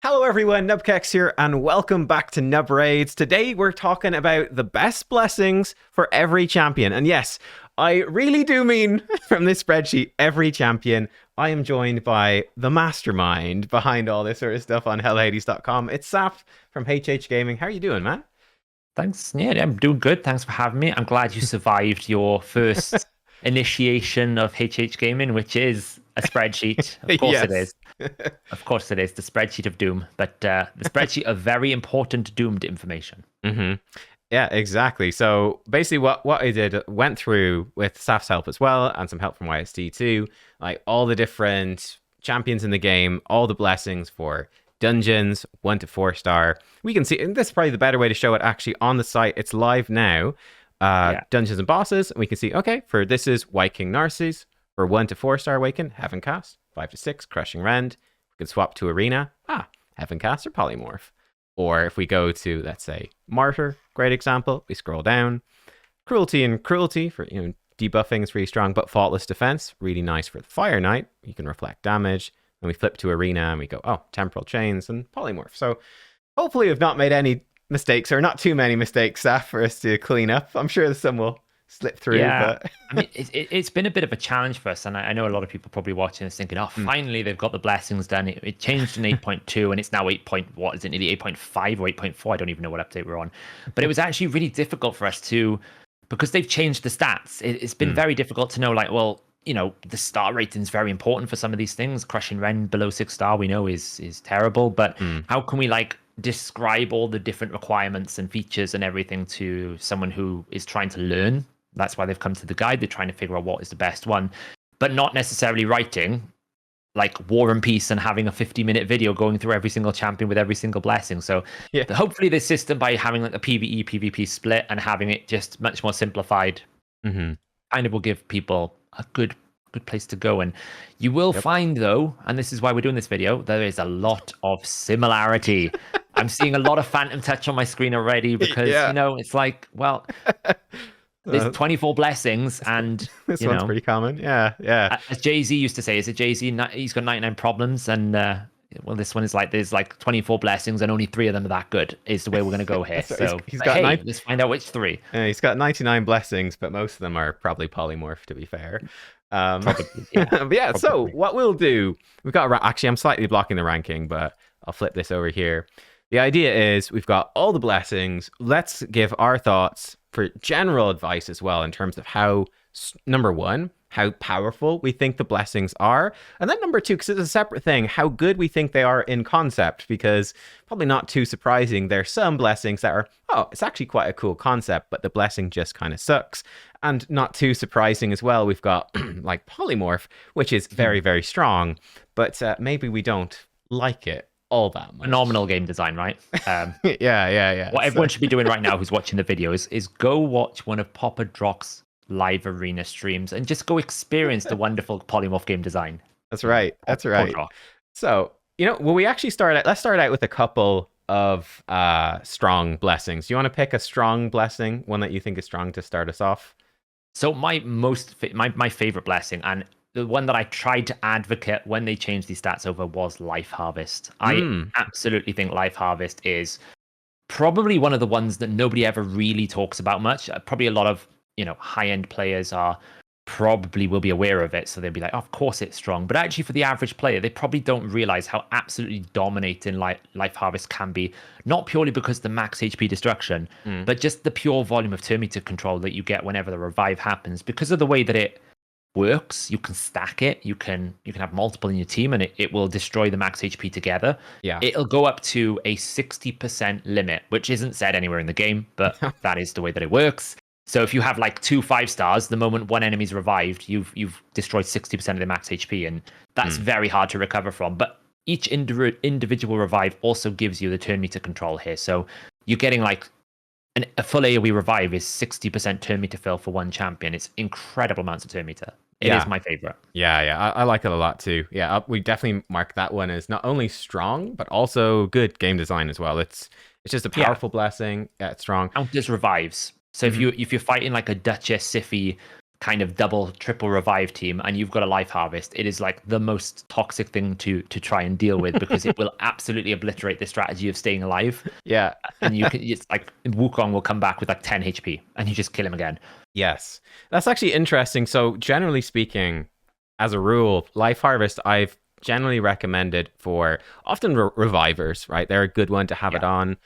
Hello everyone, nubkeks here, and welcome back to Nub Raids. Today we're talking about the best blessings for every champion. And yes, I really do mean from this spreadsheet, every champion. I am joined by the mastermind behind all this sort of stuff on hellhades.com. It's Saph from HH Gaming. How are you doing, man? Thanks. Yeah, I'm doing good. Thanks for having me. I'm glad you survived your first initiation of HH Gaming, which is a spreadsheet. Of course it Yes. is. Of course it is. The spreadsheet of doom, but the spreadsheet of very important doomed information. Mm-hmm. Yeah, exactly. So basically what I did, went through with Saph's help as well, and some help from YST too, like all the different champions in the game, all the blessings for dungeons, 1 to 4 star. We can see, and this is probably the better way to show it actually on the site. It's live now. Dungeons and bosses, and we can see, okay, for this is White King Narcissus, for 1 to 4 star Awaken, Heaven Cast, 5 to 6, Crushing Rend. We can swap to Arena, Heaven Cast or Polymorph. Or if we go to, let's say, Martyr, great example, we scroll down. Cruelty and Cruelty for, debuffing is really strong, but Faultless Defense, really nice for the Fire Knight. You can reflect damage. And we flip to Arena and we go, Temporal Chains and Polymorph. So hopefully we've not made any mistakes, or not too many mistakes, Saph, for us to clean up. I'm sure some will slip through. Yeah, But I mean, it's been a bit of a challenge for us, and I know a lot of people probably watching this thinking, finally they've got the blessings done. It changed in 8.2, and it's now 8. What is it, nearly 8.5 or 8.4? I don't even know what update we're on. But it was actually really difficult for us to, because they've changed the stats. It's been very difficult to know, like, well, the star rating is very important for some of these things. Crushing Rend below 6 star, we know is terrible, but how can we describe all the different requirements and features and everything to someone who is trying to learn? That's why they've come to the guide. They're trying to figure out what is the best one, but not necessarily writing like War and Peace and having a 50-minute video going through every single champion with every single blessing. So hopefully this system, by having like a PvE PvP split and having it just much more simplified, kind of will give people a good place to go. And you will find, though, and this is why we're doing this video, there is a lot of similarity. I'm seeing a lot of Phantom Touch on my screen already because it's like, well, there's 24 blessings, and this one's pretty common. Yeah. As Jay-Z used to say, is it Jay-Z? He's got 99 problems, and well, this one is like there's like 24 blessings, and only 3 of them are that good. Is the way we're gonna go here. So he's got let's find out which 3. Yeah, he's got 99 blessings, but most of them are probably polymorph, to be fair. Probably, but yeah, so what we'll do, we've got actually, I'm slightly blocking the ranking, but I'll flip this over here. The idea is we've got all the blessings. Let's give our thoughts for general advice as well, in terms of how, number 1, how powerful we think the blessings are, and then number 2, because it's a separate thing, how good we think they are in concept, because probably not too surprising, there's some blessings that are, it's actually quite a cool concept, but the blessing just kind of sucks. And not too surprising as well, we've got like Polymorph, which is very, very strong, but maybe we don't like it all that much. Phenomenal game design, right? Yeah. What everyone should be doing right now who's watching the video is go watch one of Papa Drock's live arena streams and just go experience the wonderful Polymorph game design. That's right. So, will we actually let's start out with a couple of strong blessings. Do you want to pick a strong blessing, one that you think is strong, to start us off? So my favorite blessing, and the one that I tried to advocate when they changed these stats over, was Life Harvest. I absolutely think Life Harvest is probably one of the ones that nobody ever really talks about much. Probably a lot of high-end players probably will be aware of it, so they'll be like, of course it's strong. But actually, for the average player, they probably don't realize how absolutely dominating Life Harvest can be, not purely because the max HP destruction, but just the pure volume of turn meter control that you get whenever the revive happens. Because of the way that it works, you can stack it, you can have multiple in your team, and it will destroy the max HP together. It'll go up to a 60% limit, which isn't said anywhere in the game, but that is the way that it works. So if you have like 2 5-stars, the moment one enemy's revived, you've destroyed 60% of their max HP, and that's very hard to recover from. But each individual revive also gives you the turn meter control here. So you're getting like a full AoE revive is 60% turn meter fill for one champion. It's incredible amounts of turn meter. It is my favorite. Yeah. I like it a lot too. Yeah, we definitely mark that one as not only strong, but also good game design as well. It's just a powerful blessing. Yeah, it's strong. Counters revives. So if you're fighting like a Duchess Siphi kind of double, triple revive team and you've got a life harvest, it is like the most toxic thing to try and deal with because it will absolutely obliterate the strategy of staying alive. Yeah. And it's like Wukong will come back with like 10 HP and you just kill him again. Yes. That's actually interesting. So generally speaking, as a rule, life harvest I've generally recommended for often revivers, right? They're a good one to have it on.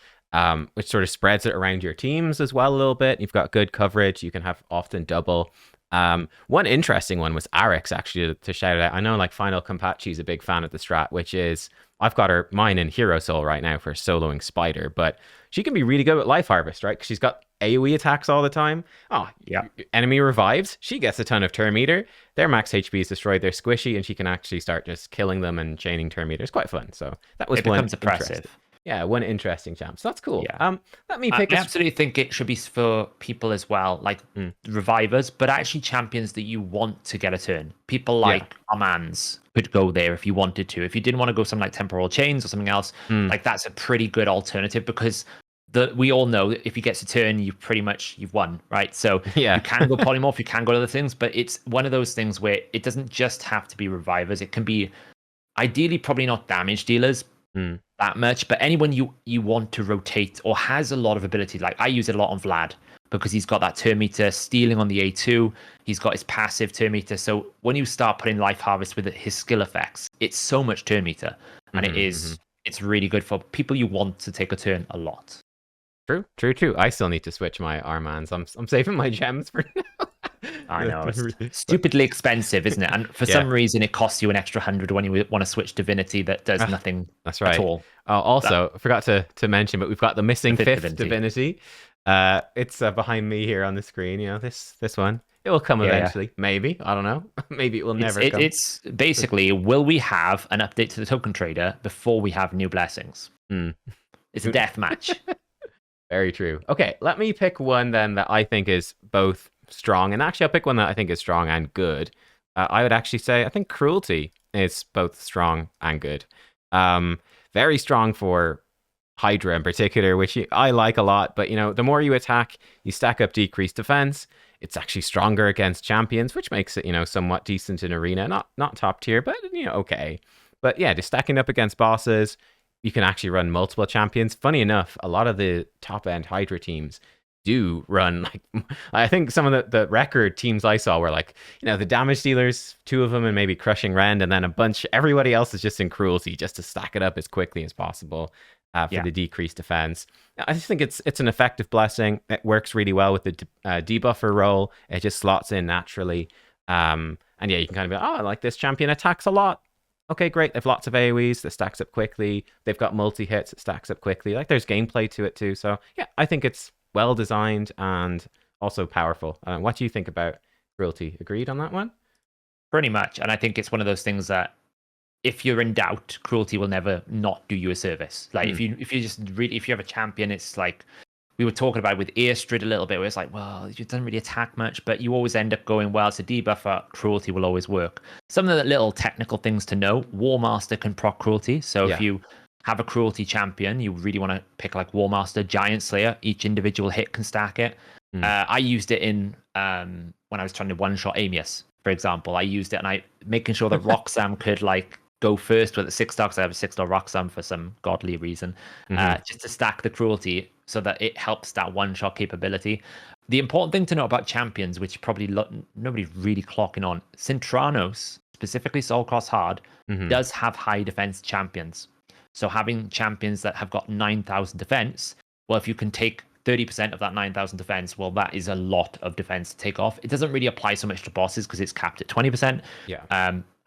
Which sort of spreads it around your teams as well a little bit. You've got good coverage. You can have often double. One interesting one was Arix, actually, to shout it out. I know like Final Compachi's a big fan of the strat, which is I've got mine in Hero Soul right now for soloing Spider, but she can be really good at Life Harvest, right? Because she's got AoE attacks all the time. Oh, yeah. Enemy revives. She gets a ton of turn meter. Their max HP is destroyed. They're squishy, and she can actually start just killing them and chaining turn meter. It's quite fun. So that was one. It becomes oppressive. Yeah, one interesting champ. So that's cool. Yeah. Let me pick. I absolutely think it should be for people as well, like revivers, but actually champions that you want to get a turn. People like Armans could go there if you wanted to. If you didn't want to go something like Temporal Chains or something else, like that's a pretty good alternative because we all know that if he gets a turn, you've won, right? So you can go Polymorph, you can go to other things, but it's one of those things where it doesn't just have to be revivers. It can be ideally probably not damage dealers that much, but anyone you want to rotate or has a lot of ability. Like I use it a lot on Vlad because he's got that turn meter, stealing on the A2. He's got his passive turn meter. So when you start putting Life Harvest with his skill effects, it's so much turn meter, and it's really good for people you want to take a turn a lot. True. I still need to switch my Armans. I'm saving my gems for now. I know, it's stupidly expensive, isn't it? And for some reason, it costs you an extra 100 when you want to switch Divinity that does nothing at all. Also, I forgot to mention, but we've got the missing fifth Divinity. It's behind me here on the screen. You know, this one. It will come eventually. Maybe. I don't know. Maybe it will never come. It's basically, will we have an update to the token trader before we have new blessings? It's a death match. Very true. Okay, let me pick one then that I think is both strong, and actually I'll pick one that I think is strong and good. I would actually say I think Cruelty is both strong and good. Very strong for Hydra in particular, which I like a lot, but you know, the more you attack, you stack up decreased defense. It's actually stronger against champions, which makes it, you know, somewhat decent in arena. Not top tier, but you know, okay. But yeah, just stacking up against bosses, you can actually run multiple champions. Funny enough, a lot of the top-end Hydra teams do run, like, I think some of the record teams I saw were like, you know, the damage dealers, 2 of them, and maybe Crushing Rend, and then everybody else is just in Cruelty, just to stack it up as quickly as possible for the decreased defense. I just think it's an effective blessing. It works really well with the debuffer role. It just slots in naturally. And yeah, you can kind of be, I like this champion attacks a lot. Okay, great. They've lots of AoEs that stacks up quickly. They've got multi-hits that stacks up quickly. Like, there's gameplay to it too. So yeah, I think it's well designed and also powerful. What do you think about Cruelty? Agreed on that one? Pretty much. And I think it's one of those things that if you're in doubt, Cruelty will never not do you a service. Like if you have a champion, it's like we were talking about with Airstrid a little bit, where it's like, well, it doesn't really attack much, but you always end up going, well, it's a debuffer, Cruelty will always work. Some of the little technical things to know, Warmaster can proc Cruelty. So if you have a Cruelty champion, you really want to pick like Warmaster, Giant Slayer, each individual hit can stack it. I used it in when I was trying to one-shot Amius, for example. I used it and I making sure that Roxanne could like go first with a 6-star, because I have a 6-star Roxanne for some godly reason, just to stack the Cruelty so that it helps that one-shot capability. The important thing to know about champions, which probably nobody's really clocking on, Cintranos, specifically Soulcross Hard, does have high defense champions. So having champions that have got 9,000 defense, well, if you can take 30% of that 9,000 defense, well, that is a lot of defense to take off. It doesn't really apply so much to bosses because it's capped at 20%.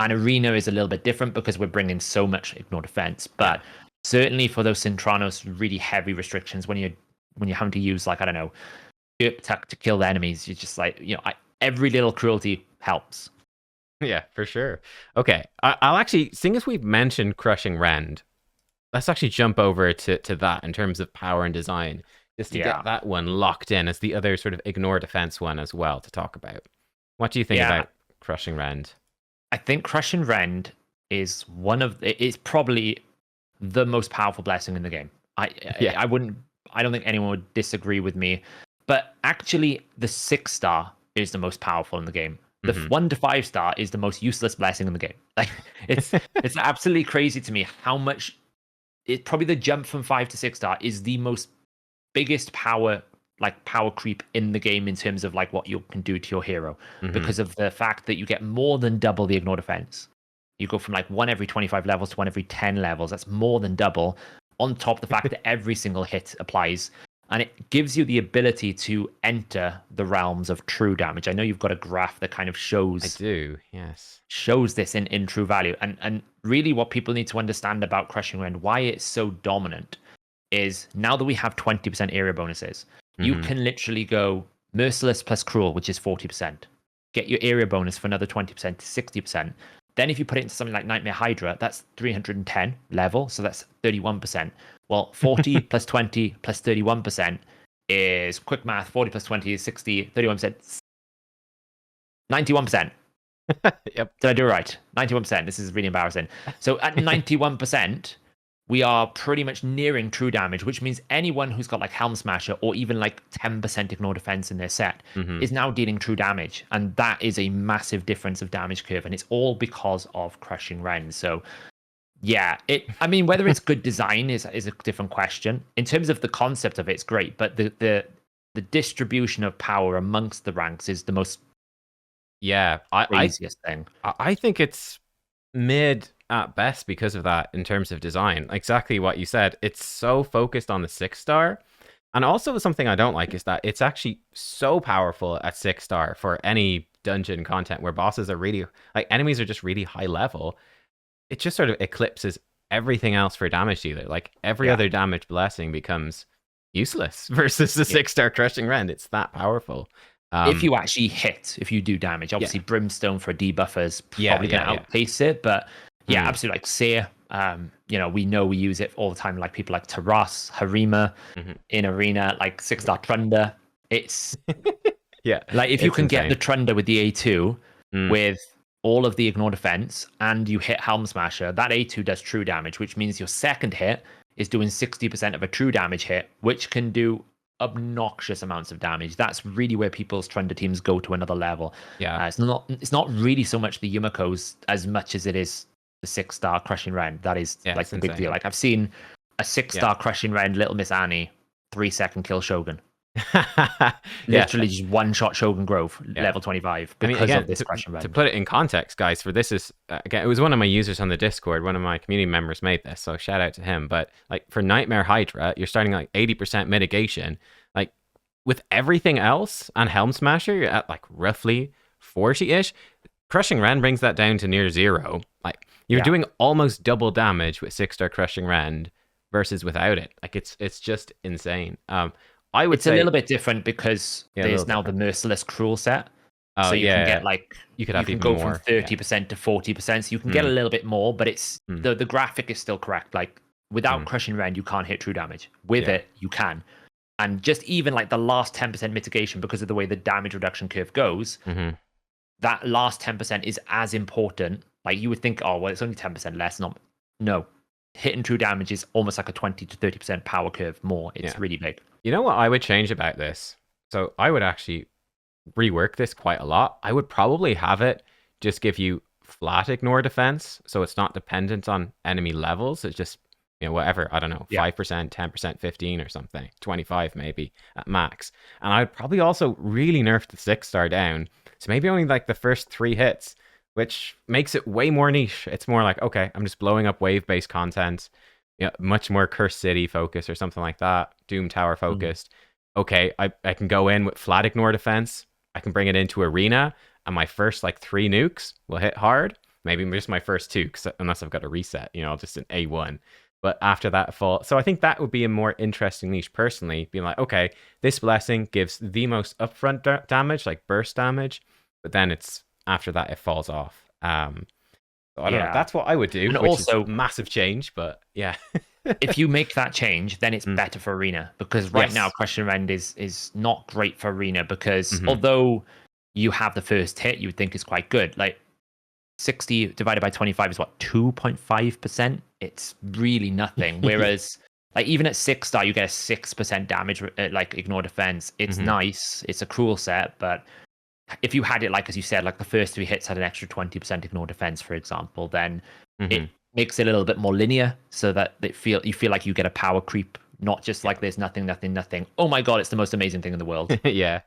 And arena is a little bit different because we're bringing so much ignore defense. But certainly for those Cintranos really heavy restrictions, when you're having to use, like, I don't know, attack to kill the enemies, you're just like, you know, every little Cruelty helps. Yeah, for sure. Okay, I'll actually, seeing as we've mentioned Crushing Rend, let's actually jump over to that in terms of power and design, just to get that one locked in as the other sort of ignore defense one as well to talk about. What do you think about Crushing Rend? I think Crushing Rend is it's probably the most powerful blessing in the game. I don't think anyone would disagree with me. But actually, the 6-star is the most powerful in the game. The Mhm. 1 to 5 star is the most useless blessing in the game. Like it's absolutely crazy to me how much it probably the jump from 5 to 6 star is the most biggest power creep in the game in terms of like what you can do to your hero, Mhm. because of the fact that you get more than double the ignore defense. You go from like 1 every 25 levels to 1 every 10 levels. That's more than double, on top of the fact that every single hit applies. And it gives you the ability to enter the realms of true damage. I know you've got a graph that kind of I shows do. Yes. this in true value. And really what people need to understand about Crushing Rend, why it's so dominant, is now that we have 20% area bonuses, you Mhm. can literally go Merciless plus Cruel, which is 40%. Get your area bonus for another 20% to 60%. Then if you put it into something like Nightmare Hydra, that's 310 level, so that's 31%. Well, 40 plus 20 plus 31% is quick math. 40 plus 20 is 60, 31%, 91%. Yep. Did I do it right? 91%. This is really embarrassing. So at 91%, we are pretty much nearing true damage, which means anyone who's got like Helm Smasher or even like 10% ignore defense in their set Mhm. is now dealing true damage. And that is a massive difference of damage curve. And it's all because of Crushing Rend. So yeah, I mean, whether it's good design is a different question. In terms of the concept of it, it's great, but the distribution of power amongst the ranks is the most Yeah. craziest thing. I think it's mid at best because of that in terms of design. Exactly what you said. It's so focused on the 6 star. And also something I don't like is that it's actually so powerful at 6 star for any dungeon content where bosses are really like enemies are just really high level. It just sort of eclipses everything else for damage dealer. Like every Yeah. other damage blessing becomes useless versus the Yeah. 6 star crushing rend. It's that powerful. If you actually hit, if you do damage, obviously Yeah. Brimstone for a debuffer is Yeah, probably going yeah, to yeah. outpace it. But yeah, Mm, absolutely. Like Seer, we know we use it all the time. Like people like Taras, Harima mhm. in Arena, like 6 star Trunder. It's Yeah, like if you it's can get the insane. Trunder with the A2 Mm, with all of the ignore defense and you hit Helm Smasher, that A2 does true damage, which means your second hit is doing 60% of a true damage hit, which can do obnoxious amounts of damage. That's really where people's Trunder teams go to another level. yeah, It's not really so much the Yumiko's as much as it is the 6 star Crushing Rend. That is yeah, like it's the big deal. insane. Like I've seen a 6 Yeah. star Crushing Rend, Little Miss Annie, 3-second kill Shogun. Yeah, Literally just one shot Shogun Grove, yeah. level 25, I mean, because of again, this to, Crushing to Rend. put it in context, guys, for this is again, it was one of my users on the Discord. One of my community members made this, so shout out to him. But like for Nightmare Hydra, you're starting like 80% mitigation. Like with everything else and Helm Smasher, you're at like roughly 40-ish. Crushing Rend brings that down to near zero. Like you're Yeah. doing almost double damage with 6 star Crushing Rend versus without it. Like it's just insane. I would It's a say little bit different because yeah, a little there's now the different. Merciless Cruel set. Oh So you can yeah, get like you could you have can even go from more. Yeah. 30% to 40%. So you can get a Mm, little bit more, but it's mm, the graphic is still correct. Like without mm. Crushing Rend, you can't hit true damage. With Yeah. it, you can. And just even like the last 10% mitigation, because of the way the damage reduction curve goes, Hmm. that last 10% is as important. Like you would think, oh well, it's only 10% less. Not no. Hitting true damage is almost like a 20 to 30% power curve more. It's Yeah. really big. You know what I would change about this? So I would actually rework this quite a lot. I would probably have it just give you flat ignore defense, so it's not dependent on enemy levels. It's just whatever, I don't know, Yeah. 5%, 10%, 15 or something, 25 maybe at max. And I'd probably also really nerf the 6 star down, so maybe only like the first 3 hits, which makes it way more niche. It's more like, okay, I'm just blowing up wave based content, much more Curse City focus or something like that, Doom Tower focused. Okay, I can go in with flat ignore defense. I can bring it into arena, and my first like 3 nukes will hit hard. Maybe just my first 2, unless I've got a reset, just an A1. But after that fall, so I think that would be a more interesting niche personally, being like, okay, this blessing gives the most upfront damage, like burst damage, but then it's after that it falls off. So I don't know. Yeah. That's what I would do, And which is also, massive change, but yeah. if you make that change, then it's Mm. better for Arena, because right now Yes. Crushing Rend is not great for Arena, because Mhm. although you have the first hit, you would think is quite good. Like 60 divided by 25 is what, 2.5%? It's really nothing. Whereas like even at 6 star, you get a 6% damage like ignore defense. It's Mhm. nice. It's a cruel set, but if you had it like, as you said, like the first 3 hits had an extra 20% ignore defense, for example, then it makes it a little bit more linear, so that you feel like you get a power creep, not just like there's nothing, nothing, nothing. Oh my god, it's the most amazing thing in the world. Yeah.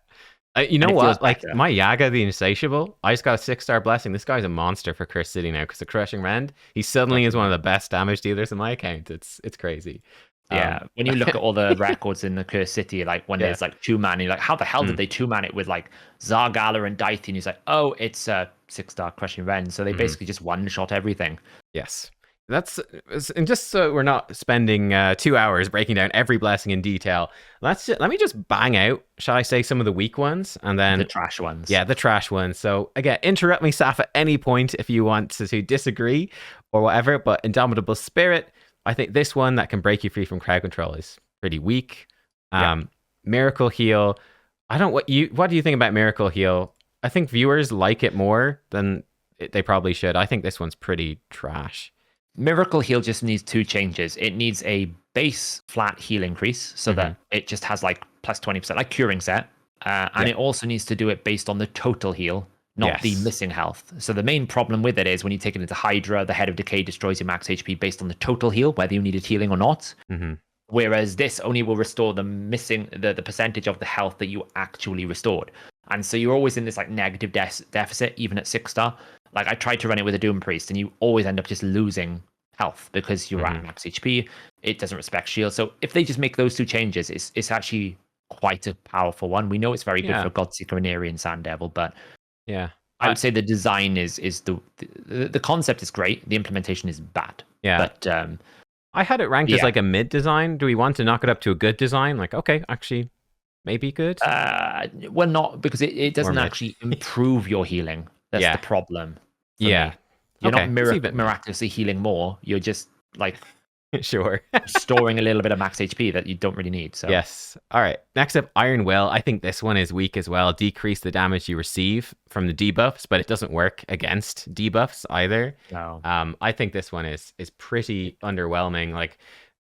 You know And it feels what? Like better. my Yaga the Insatiable, I just got a 6-star blessing. This guy's a monster for Cursed City now because of Crushing Rend. He suddenly is one of the best damage dealers in my account. It's crazy. Yeah, when you look at all the records in the Cursed City, like when there's like 2-man, you're like, how the hell did they 2-man it with like Zargala and Dithey? And he's like, oh, it's a 6-star Crushing Rend. So they basically just one-shot everything. Yes. And just so we're not spending 2 hours breaking down every blessing in detail, let me just bang out, shall I say, some of the weak ones, and then The trash ones. Yeah, the trash ones. So again, interrupt me, Saph, at any point if you want to disagree or whatever. But Indomitable Spirit, I think this one that can break you free from crowd control is pretty weak. Miracle Heal. What do you think about Miracle Heal? I think viewers like it more than they probably should. I think this one's pretty trash. Miracle Heal just needs 2 changes. It needs a base flat heal increase so that it just has like plus 20%, like Curing Set. And it also needs to do it based on the total heal, not the missing health. So the main problem with it is when you take it into Hydra, the Head of Decay destroys your max HP based on the total heal, whether you needed healing or not. Whereas this only will restore the percentage of the health that you actually restored. And so you're always in this like negative deficit, even at 6-star. Like I tried to run it with a Doom Priest, and you always end up just losing health because you're at max HP. It doesn't respect shield. So if they just make those 2 changes, it's actually quite a powerful one. We know it's very good for Godseeker and Eerie and Sand Devil, but I would say the design is the concept is great. The implementation is bad. But I had it ranked as like a mid design. Do we want to knock it up to a good design? Like, okay, actually, maybe good. Well, not because it doesn't actually improve your healing. That's the problem. Yeah. You're not miraculously healing more. You're just like sure storing a little bit of max HP that you don't really need. So yes. All right. Next up, Iron Will. I think this one is weak as well. Decrease the damage you receive from the debuffs, but it doesn't work against debuffs either. No. I think this one is pretty underwhelming. Like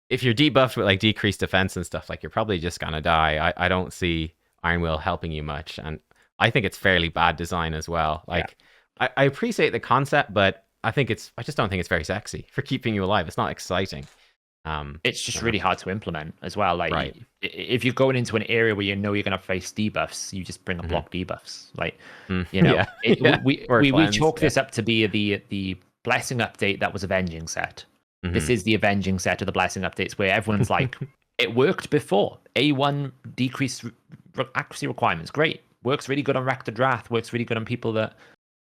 if you're debuffed with like decreased defense and stuff, like you're probably just gonna die. I don't see Iron Will helping you much, and I think it's fairly bad design as well. Like I appreciate the concept, but I just don't think it's very sexy for keeping you alive. It's not exciting. It's just really hard to implement as well. Like if you're going into an area where you know you're going to face debuffs, you just bring up block debuffs. Like you know, we chalk this up to be the blessing update that was Avenging set. This is the Avenging set of the blessing updates where everyone's like, it worked before. A1 decreased accuracy requirements, great. Works really good on Rector Drath. Works really good on people that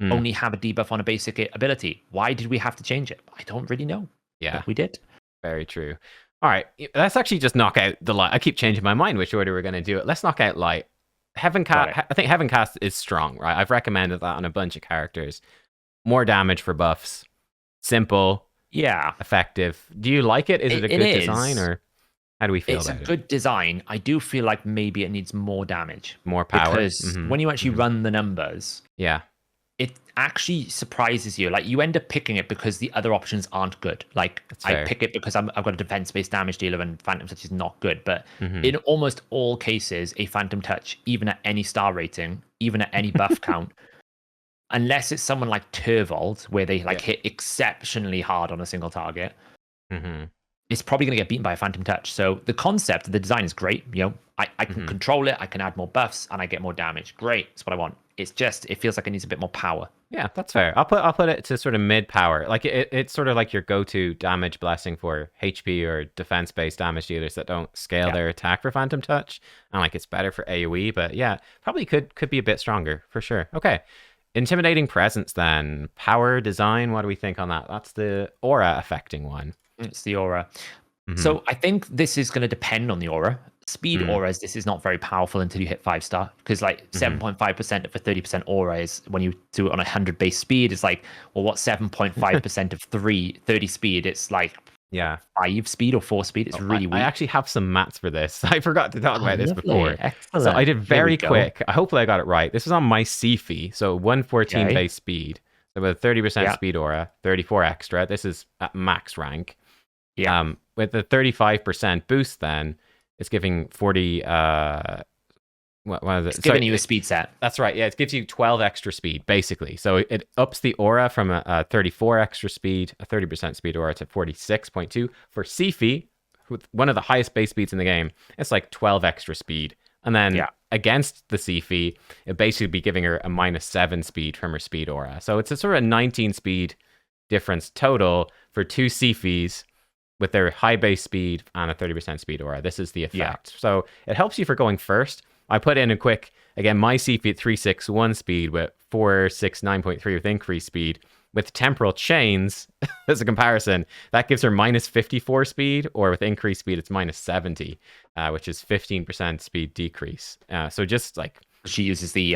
only have a debuff on a basic ability. Why did we have to change it? I don't really know. Yeah, but we did. Very true. All right, let's actually just knock out the light. I keep changing my mind which order we're going to do it. Let's knock out light. Heaven Cast. I think Heaven Cast is strong, right? I've recommended that on a bunch of characters. More damage for buffs. Simple. Yeah. Effective. Do you like it? Is it a good design, or how do we feel about it? It's a good design. I do feel like maybe it needs more damage. More power. Because when you actually run the numbers, it actually surprises you. Like you end up picking it because the other options aren't good. Like I pick it because I've got a defense-based damage dealer and Phantom Touch is not good. But in almost all cases, a Phantom Touch, even at any star rating, even at any buff count, unless it's someone like Turvold, where they like hit exceptionally hard on a single target, it's probably going to get beaten by a Phantom Touch. So the concept, the design is great. You know, I can control it. I can add more buffs and I get more damage. Great. That's what I want. It's just, it feels like it needs a bit more power. Yeah, that's fair. I'll put it to sort of mid power. Like it's sort of like your go-to damage blessing for HP or defense-based damage dealers that don't scale their attack for Phantom Touch. And like it's better for AoE, but yeah, probably could be a bit stronger for sure. Okay. Intimidating Presence then. Power design, what do we think on that? That's the aura affecting one. It's the aura. So I think this is going to depend on the aura. Speed auras, this is not very powerful until you hit 5-star, because like 7.5% of a 30% aura is when you do it on 100 base speed. It's like, well, what's 7.5% of 30 speed? It's like 5 speed or 4 speed. It's really weak. I actually have some mats for this. I forgot to talk about this lovely. before. Excellent. So I did very quick. Hopefully I got it right. This was on my Sephi, so 114 base speed. So with a 30% speed aura, 34 extra. This is at max rank. Yeah. With the 35% boost then, it's giving 40 what is it? It's giving you a speed set. That's right. Yeah, it gives you 12 extra speed, basically. So it ups the aura from a 34 extra speed, a 30% speed aura to 46.2. For Sephi, one of the highest base speeds in the game, it's like 12 extra speed. And then against the Sephi, it basically be giving her a -7 speed from her speed aura. So it's a sort of 19 speed difference total for two Sephis with their high base speed and a 30% speed aura. This is the effect. So it helps you for going first. I put in a quick, again, my Sephi at 361 speed with 469.3 with increased speed. With temporal chains, as a comparison, that gives her -54 speed, or with increased speed, it's -70, which is 15% speed decrease. So just like she uses the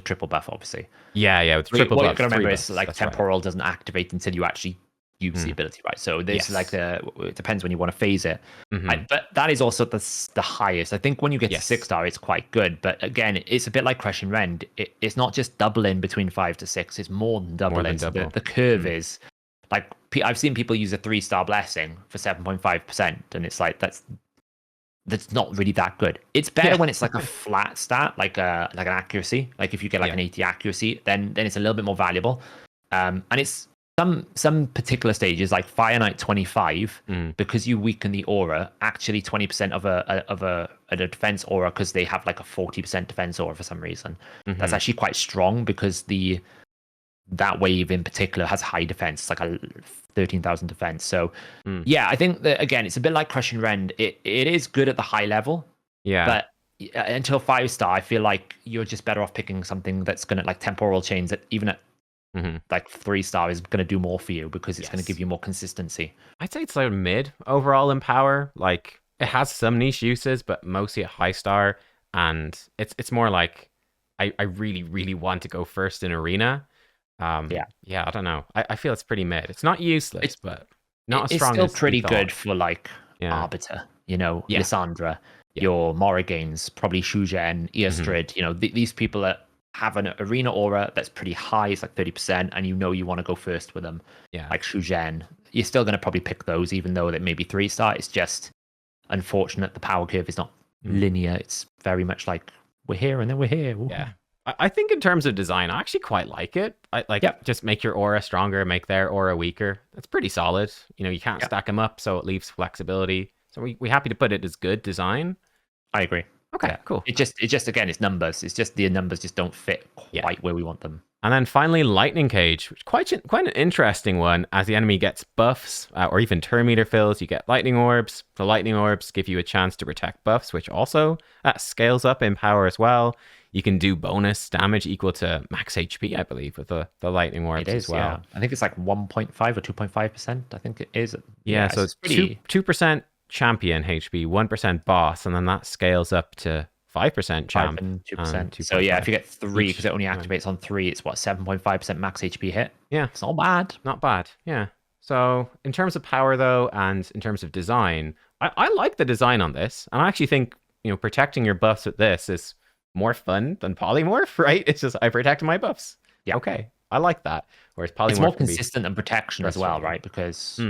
triple buff, obviously. Yeah, with triple buff. What buff. you gotta remember is like That's temporal doesn't activate until you actually use the ability, right? So there's like it depends when you want to phase it. But that is also the highest. I think when you get to 6-star, it's quite good. But again, it's a bit like Crushing Rend. It's not just doubling between 5 to 6. It's more than doubling. So the curve is like, I've seen people use a 3-star blessing for 7.5%, and it's like that's not really that good. It's better when it's like a flat stat, like an accuracy. Like if you get like an 80 accuracy, then it's a little bit more valuable. And it's some particular stages like Fire Knight 25, because you weaken the aura, actually 20% of a defense aura, because they have like a 40% defense aura for some reason. That's actually quite strong, because that wave in particular has high defense. It's like a 13,000 defense. So I think that again, it's a bit like Crushing Rend. It is good at the high level. But until 5-star, I feel like you're just better off picking something that's gonna, like temporal chains, that even at like 3-star is going to do more for you, because it's going to give you more consistency. I'd say it's like mid overall in power. Like it has some niche uses, but mostly a high star. And it's more like I really, really want to go first in arena. I don't know. I feel it's pretty mid. It's not useless, but not as strong. It's still pretty good for like Arbiter, Yeah. Lysandra, your Morriganes, probably Shujen, Eastrid, these people that have an arena aura that's pretty high. It's like 30%, and you want to go first with them. Like Shujen, you're still going to probably pick those, even though that may be 3-star. It's just unfortunate the power curve is not linear. It's very much like we're here and then we're here. Ooh. Yeah. I think in terms of design, I actually quite like it. Just make your aura stronger, make their aura weaker. That's pretty solid. You can't stack them up, so it leaves flexibility. So we happy to put it as good design. I agree. Okay, cool. It just again, it's numbers. It's just the numbers just don't fit quite where we want them. And then finally, Lightning Cage, which quite an interesting one. As the enemy gets buffs or even turn meter fills, you get lightning orbs. The lightning orbs give you a chance to protect buffs, which also scales up in power as well. You can do bonus damage equal to max HP, I believe, with the lightning orbs as well. Yeah. I think it's like 1.5 or 2.5%. I think it is. So it's pretty... 2% champion HP, 1% boss, and then that scales up to 5% champ and 2%. So if you get 3, because it only activates on 3, it's 7.5% max HP hit. Yeah, it's not bad. Not bad. Yeah. So in terms of power though, and in terms of design, I like the design on this, and I actually think protecting your buffs with this is more fun than Polymorph, right? It's just I protected my buffs. Yeah. Okay, I like that. Whereas Polymorph, it's more consistent than protection as well, right? Because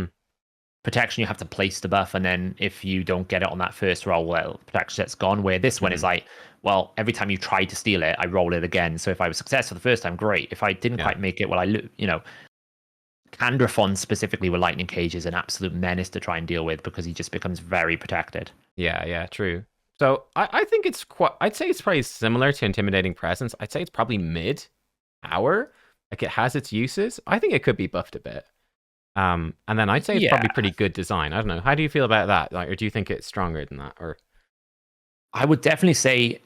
protection, you have to place the buff, and then if you don't get it on that first roll, well, protection set's gone. Where this one is like, well, every time you try to steal it, I roll it again. So if I was successful the first time, great. If I didn't quite make it, well, Candrafon specifically with Lightning Cage is an absolute menace to try and deal with, because he just becomes very protected. Yeah, true. So I think it's I'd say it's probably similar to Intimidating Presence. I'd say it's probably mid power. Like it has its uses. I think it could be buffed a bit. And then I'd say it's probably pretty good design. I don't know. How do you feel about that? Like, or do you think it's stronger than that? Or I would definitely say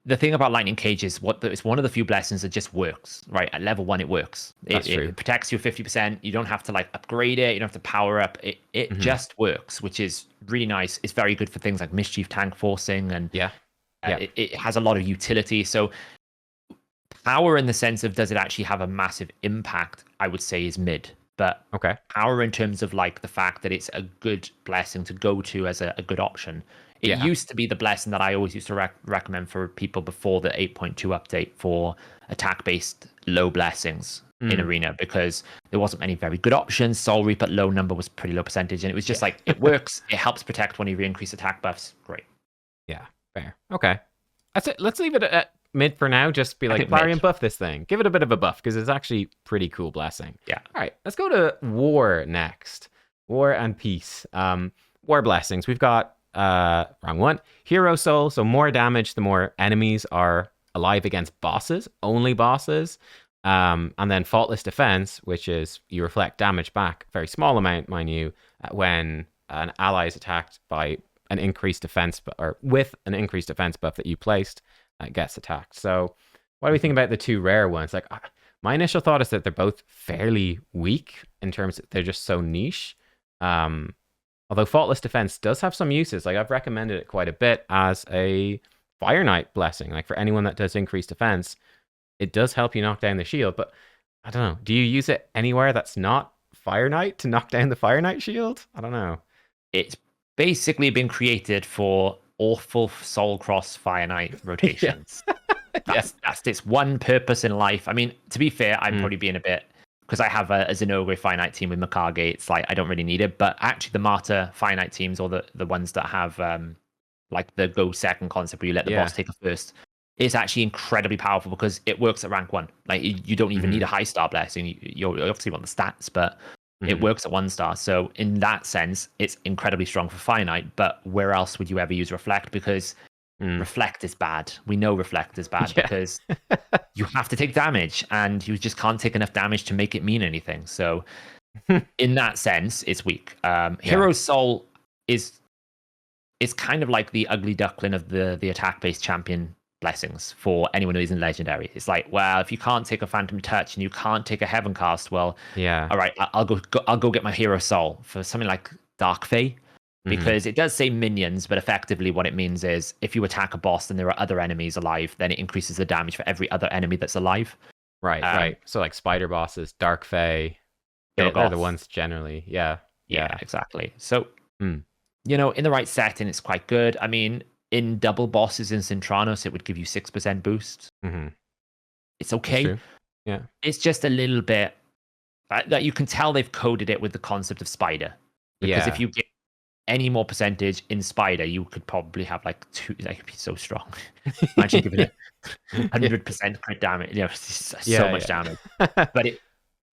the thing about Lightning Cage is it's one of the few blessings that just works, right? At level 1, it works. It protects you 50%. You don't have to like upgrade it. You don't have to power up. It just works, which is really nice. It's very good for things like mischief tank forcing, and it has a lot of utility. So power in the sense of does it actually have a massive impact, I would say is mid. But power in terms of like the fact that it's a good blessing to go to as a good option. It used to be the blessing that I always used to recommend for people before the 8.2 update for attack-based low blessings in Arena, because there wasn't many very good options. Soul Reap at low number was pretty low percentage, and it was just like, it works. It helps protect when you increase attack buffs. Great. Yeah, fair. Okay. That's it. Let's leave it at mid for now. Just be I like, think Clarion, mid. buff this thing. Give it a bit of a buff because it's actually pretty cool blessing. Yeah. All right, let's go to War next. War and Peace. War blessings. We've got wrong one. Hero Soul. So more damage the more enemies are alive against bosses, only bosses. And then Faultless Defense, which is you reflect damage back, very small amount, mind you, when an ally is attacked by an increased defense or with an increased defense buff that you placed, gets attacked. So, what do we think about the two rare ones? Like, my initial thought is that they're both fairly weak in terms of they're just so niche. Although Faultless Defense does have some uses. Like, I've recommended it quite a bit as a Fire Knight blessing. Like, for anyone that does increased defense, it does help you knock down the shield. But I don't know. Do you use it anywhere that's not Fire Knight to knock down the Fire Knight shield? I don't know. It's basically been created for awful Soul Cross Fire Knight rotations. That's its one purpose in life. I mean, to be fair, I'm probably being a bit, because I have a Zenogre Fire Knight team with Mikage. It's like I don't really need it. But actually, the Martyr Fire Knight teams, or the ones that have like the go second concept where you let the boss take a first, is actually incredibly powerful because it works at rank 1. Like you don't even need a high star blessing. You obviously want the stats, but it works at 1 star. So in that sense, it's incredibly strong for Fire Knight. But where else would you ever use Reflect? Because Reflect is bad. We know Reflect is bad because you have to take damage, and you just can't take enough damage to make it mean anything. So in that sense, it's weak. Hero's Soul is kind of like the ugly duckling of the attack-based champion blessings for anyone who isn't legendary. It's like, well, if you can't take a Phantom Touch and you can't take a Heaven Cast, well, all right, I'll go get my Hero Soul for something like Dark Fae, because it does say minions, but effectively what it means is if you attack a boss and there are other enemies alive, then it increases the damage for every other enemy that's alive. Right. So like spider bosses, Dark Fae, they're the ones generally. Yeah, exactly. So in the right setting, it's quite good. I mean, in double bosses in Cintranos, it would give you 6% boost. It's okay. Yeah. It's just a little bit that you can tell they've coded it with the concept of spider. Because if you get any more percentage in spider, you could probably have like 2. That could be so strong. Imagine giving it 100% crit damage. So much damage. But it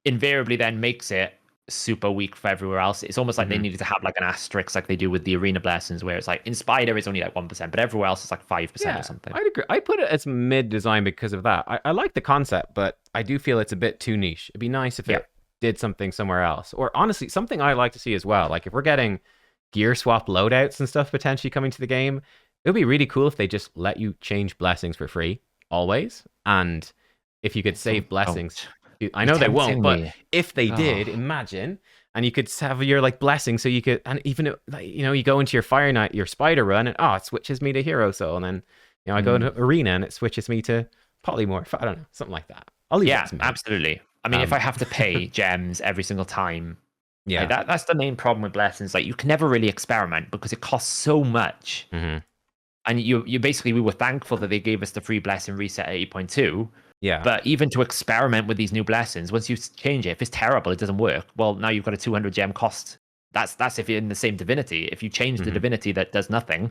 invariably then makes it super weak for everywhere else. It's almost like they needed to have like an asterisk like they do with the arena blessings, where it's like in spider it's only like 1%, but everywhere else it's like 5% or something. I'd agree. I put it as mid design because of that. I like the concept, but I do feel it's a bit too niche. It'd be nice if it did something somewhere else. Or honestly, something I like to see as well. Like if we're getting gear swap loadouts and stuff potentially coming to the game, it would be really cool if they just let you change blessings for free always. And if you could save blessings, I know they won't, but if they did, imagine, and you could have your like blessing, so you could, and even you go into your Fire Knight, your spider run, and it switches me to Hero Soul, and then I go into Arena and it switches me to Polymorph. I don't know, something like that. I'll leave it. Absolutely. I mean, if I have to pay gems every single time, that's the main problem with blessings. Like you can never really experiment because it costs so much, and you basically, we were thankful that they gave us the free blessing reset at 8.2. Yeah. But even to experiment with these new blessings, once you change it, if it's terrible, it doesn't work. Well, now you've got a 200 gem cost. That's if you're in the same divinity. If you change the divinity that does nothing,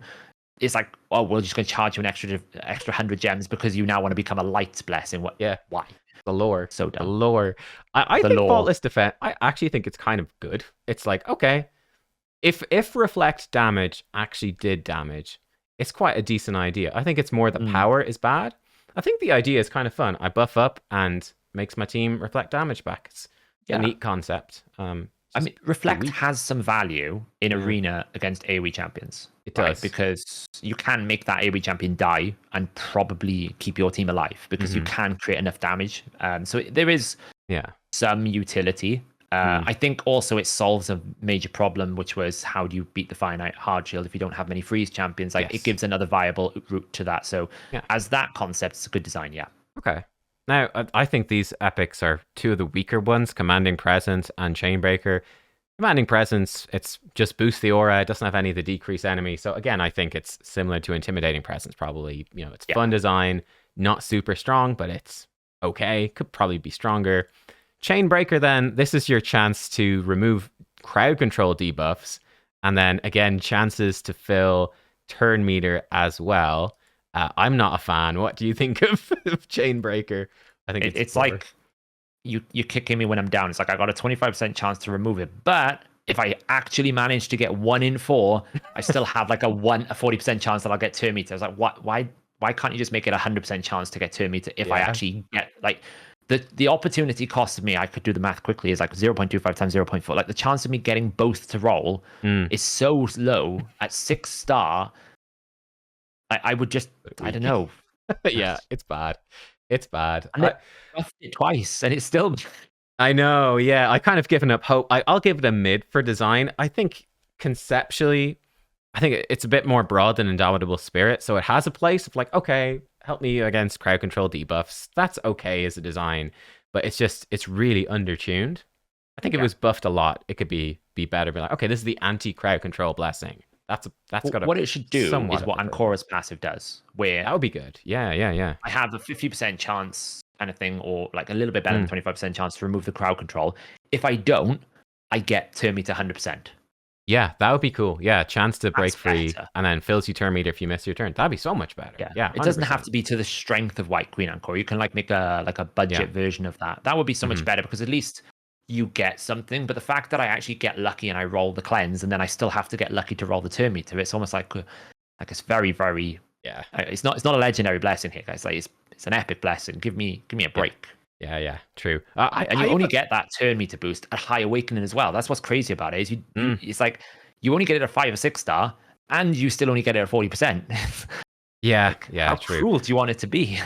it's like, oh, we're just going to charge you an extra 100 gems because you now want to become a light blessing. What? Yeah. Why? The lore. So dumb. The lore. I think Faultless Defense, I actually think it's kind of good. It's like, okay, if reflect damage actually did damage, it's quite a decent idea. I think it's more the power is bad. I think the idea is kind of fun. I buff up and makes my team reflect damage back. It's a neat concept. I mean, reflect has some value in arena against AoE champions. It does. Because you can make that AoE champion die and probably keep your team alive because you can create enough damage. So there is some utility. I think also it solves a major problem, which was how do you beat the Fire Knight hard shield if you don't have many freeze champions? Like it gives another viable route to that. So as that concept, it's a good design. Yeah. Okay. Now I think these epics are two of the weaker ones: Commanding Presence and Chainbreaker. Commanding Presence, it's just boosts the aura. It doesn't have any of the decrease enemy. So again, I think it's similar to Intimidating Presence. Probably, it's fun design, not super strong, but it's okay. Could probably be stronger. Chainbreaker, then, this is your chance to remove crowd control debuffs, and then again chances to fill turn meter as well. I'm not a fan. What do you think of Chainbreaker? I think it's It's poor. like you're kicking me when I'm down. It's like I got a 25% chance to remove it, but if I actually manage to get 1 in 4, I still have like a 40% chance that I'll get turn meter. I was like, what? Why can't you just make it 100% chance to get turn meter if I Yeah. actually get like the opportunity cost of me? I could do the math quickly. Is like 0.25 times 0.4. Like the chance of me getting both to roll Mm. is so low at 6-star. I would just I don't Weak. know. Yeah, it's bad. It's bad. And it buffed it twice, and it's still. I know. Yeah, I kind of given up hope. I'll give it a mid for design. I think conceptually, I think it's a bit more broad than Indomitable Spirit, so it has a place of like, okay, help me against crowd control debuffs. That's okay as a design, but it's really undertuned. I think if it was buffed a lot, it could be better. Be like, okay, this is the anti crowd control blessing. That's got a What it should do somewhat is of what a purpose. Ancora's passive does, where That would be good. Yeah, yeah, yeah. I have a 50% chance kind of thing, or like a little bit better than 25% chance to remove the crowd control. If I don't, I get turn meter 100%. Yeah, that would be cool. Yeah, chance to break That's free better. and then fills you turn meter if you miss your turn. That'd be so much better. Yeah, Yeah, it doesn't have 100%. to be to the strength of White Queen Ancora. You can like make a budget Yeah. version of that. That would be so much better because at least you get something. But the fact that I actually get lucky and I roll the cleanse, and then I still have to get lucky to roll the turn meter, it's almost like it's very, very. Yeah. It's not a legendary blessing here, guys. Like it's an epic blessing. Give me a break. Yeah, yeah, true. And you only get that turn meter boost at High Awakening as well. That's what's crazy about it. Is it's like you only get it at 5 or 6-star, and you still only get it at 40%. Yeah, Like, yeah, how true. cruel do you want it to be?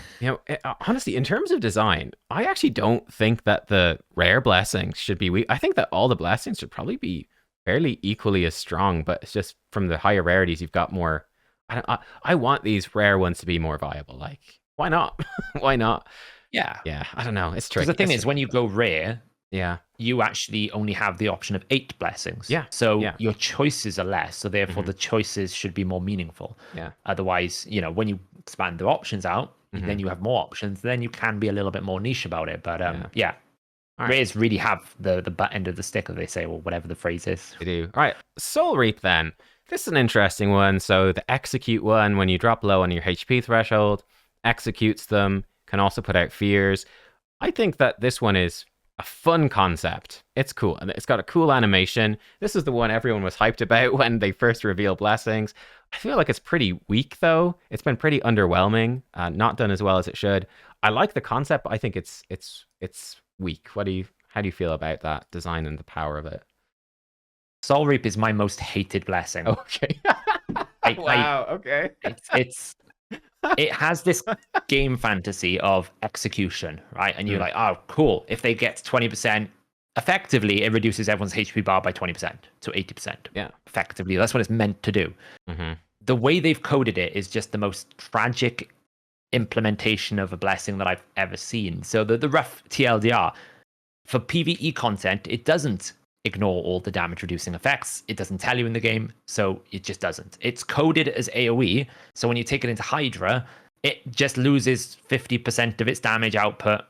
Honestly, in terms of design, I actually don't think that the rare blessings should be weak. I think that all the blessings should probably be fairly equally as strong, but it's just from the higher rarities, you've got more. I want these rare ones to be more viable. Like, why not? Why not? Yeah. Yeah, I don't know. It's Because tricky. the thing is, when you go rare, Yeah. you actually only have the option of 8 blessings. Yeah. So Yeah. your choices are less. So therefore, the choices should be more meaningful. Yeah. Otherwise, when you expand the options out, then you have more options. Then you can be a little bit more niche about it. But yeah. All right. Rares really have the butt end of the stick, as they say, or whatever the phrase is. They do. All right. Soul Reap then. This is an interesting one. So the execute one, when you drop low on your HP threshold, executes them, can also put out fears. I think that this one is a fun concept. It's cool. And it's got a cool animation. This is the one everyone was hyped about when they first revealed blessings. I feel like it's pretty weak though. It's been pretty underwhelming. Not done as well as it should. I like the concept, but I think it's weak. How do you feel about that design and the power of it? Soul Reap is my most hated blessing. Okay. Wow. Okay. It has this game fantasy of execution, right? And you're like, oh, cool. If they get 20%, effectively, it reduces everyone's HP bar by 20% to 80%. Yeah. Effectively, that's what it's meant to do. Mm-hmm. The way they've coded it is just the most tragic implementation of a blessing that I've ever seen. So the rough TLDR, for PvE content, it doesn't ignore all the damage reducing effects. It doesn't tell you in the game, so it just doesn't. It's coded as AoE, so when you take it into Hydra, it just loses 50% of its damage output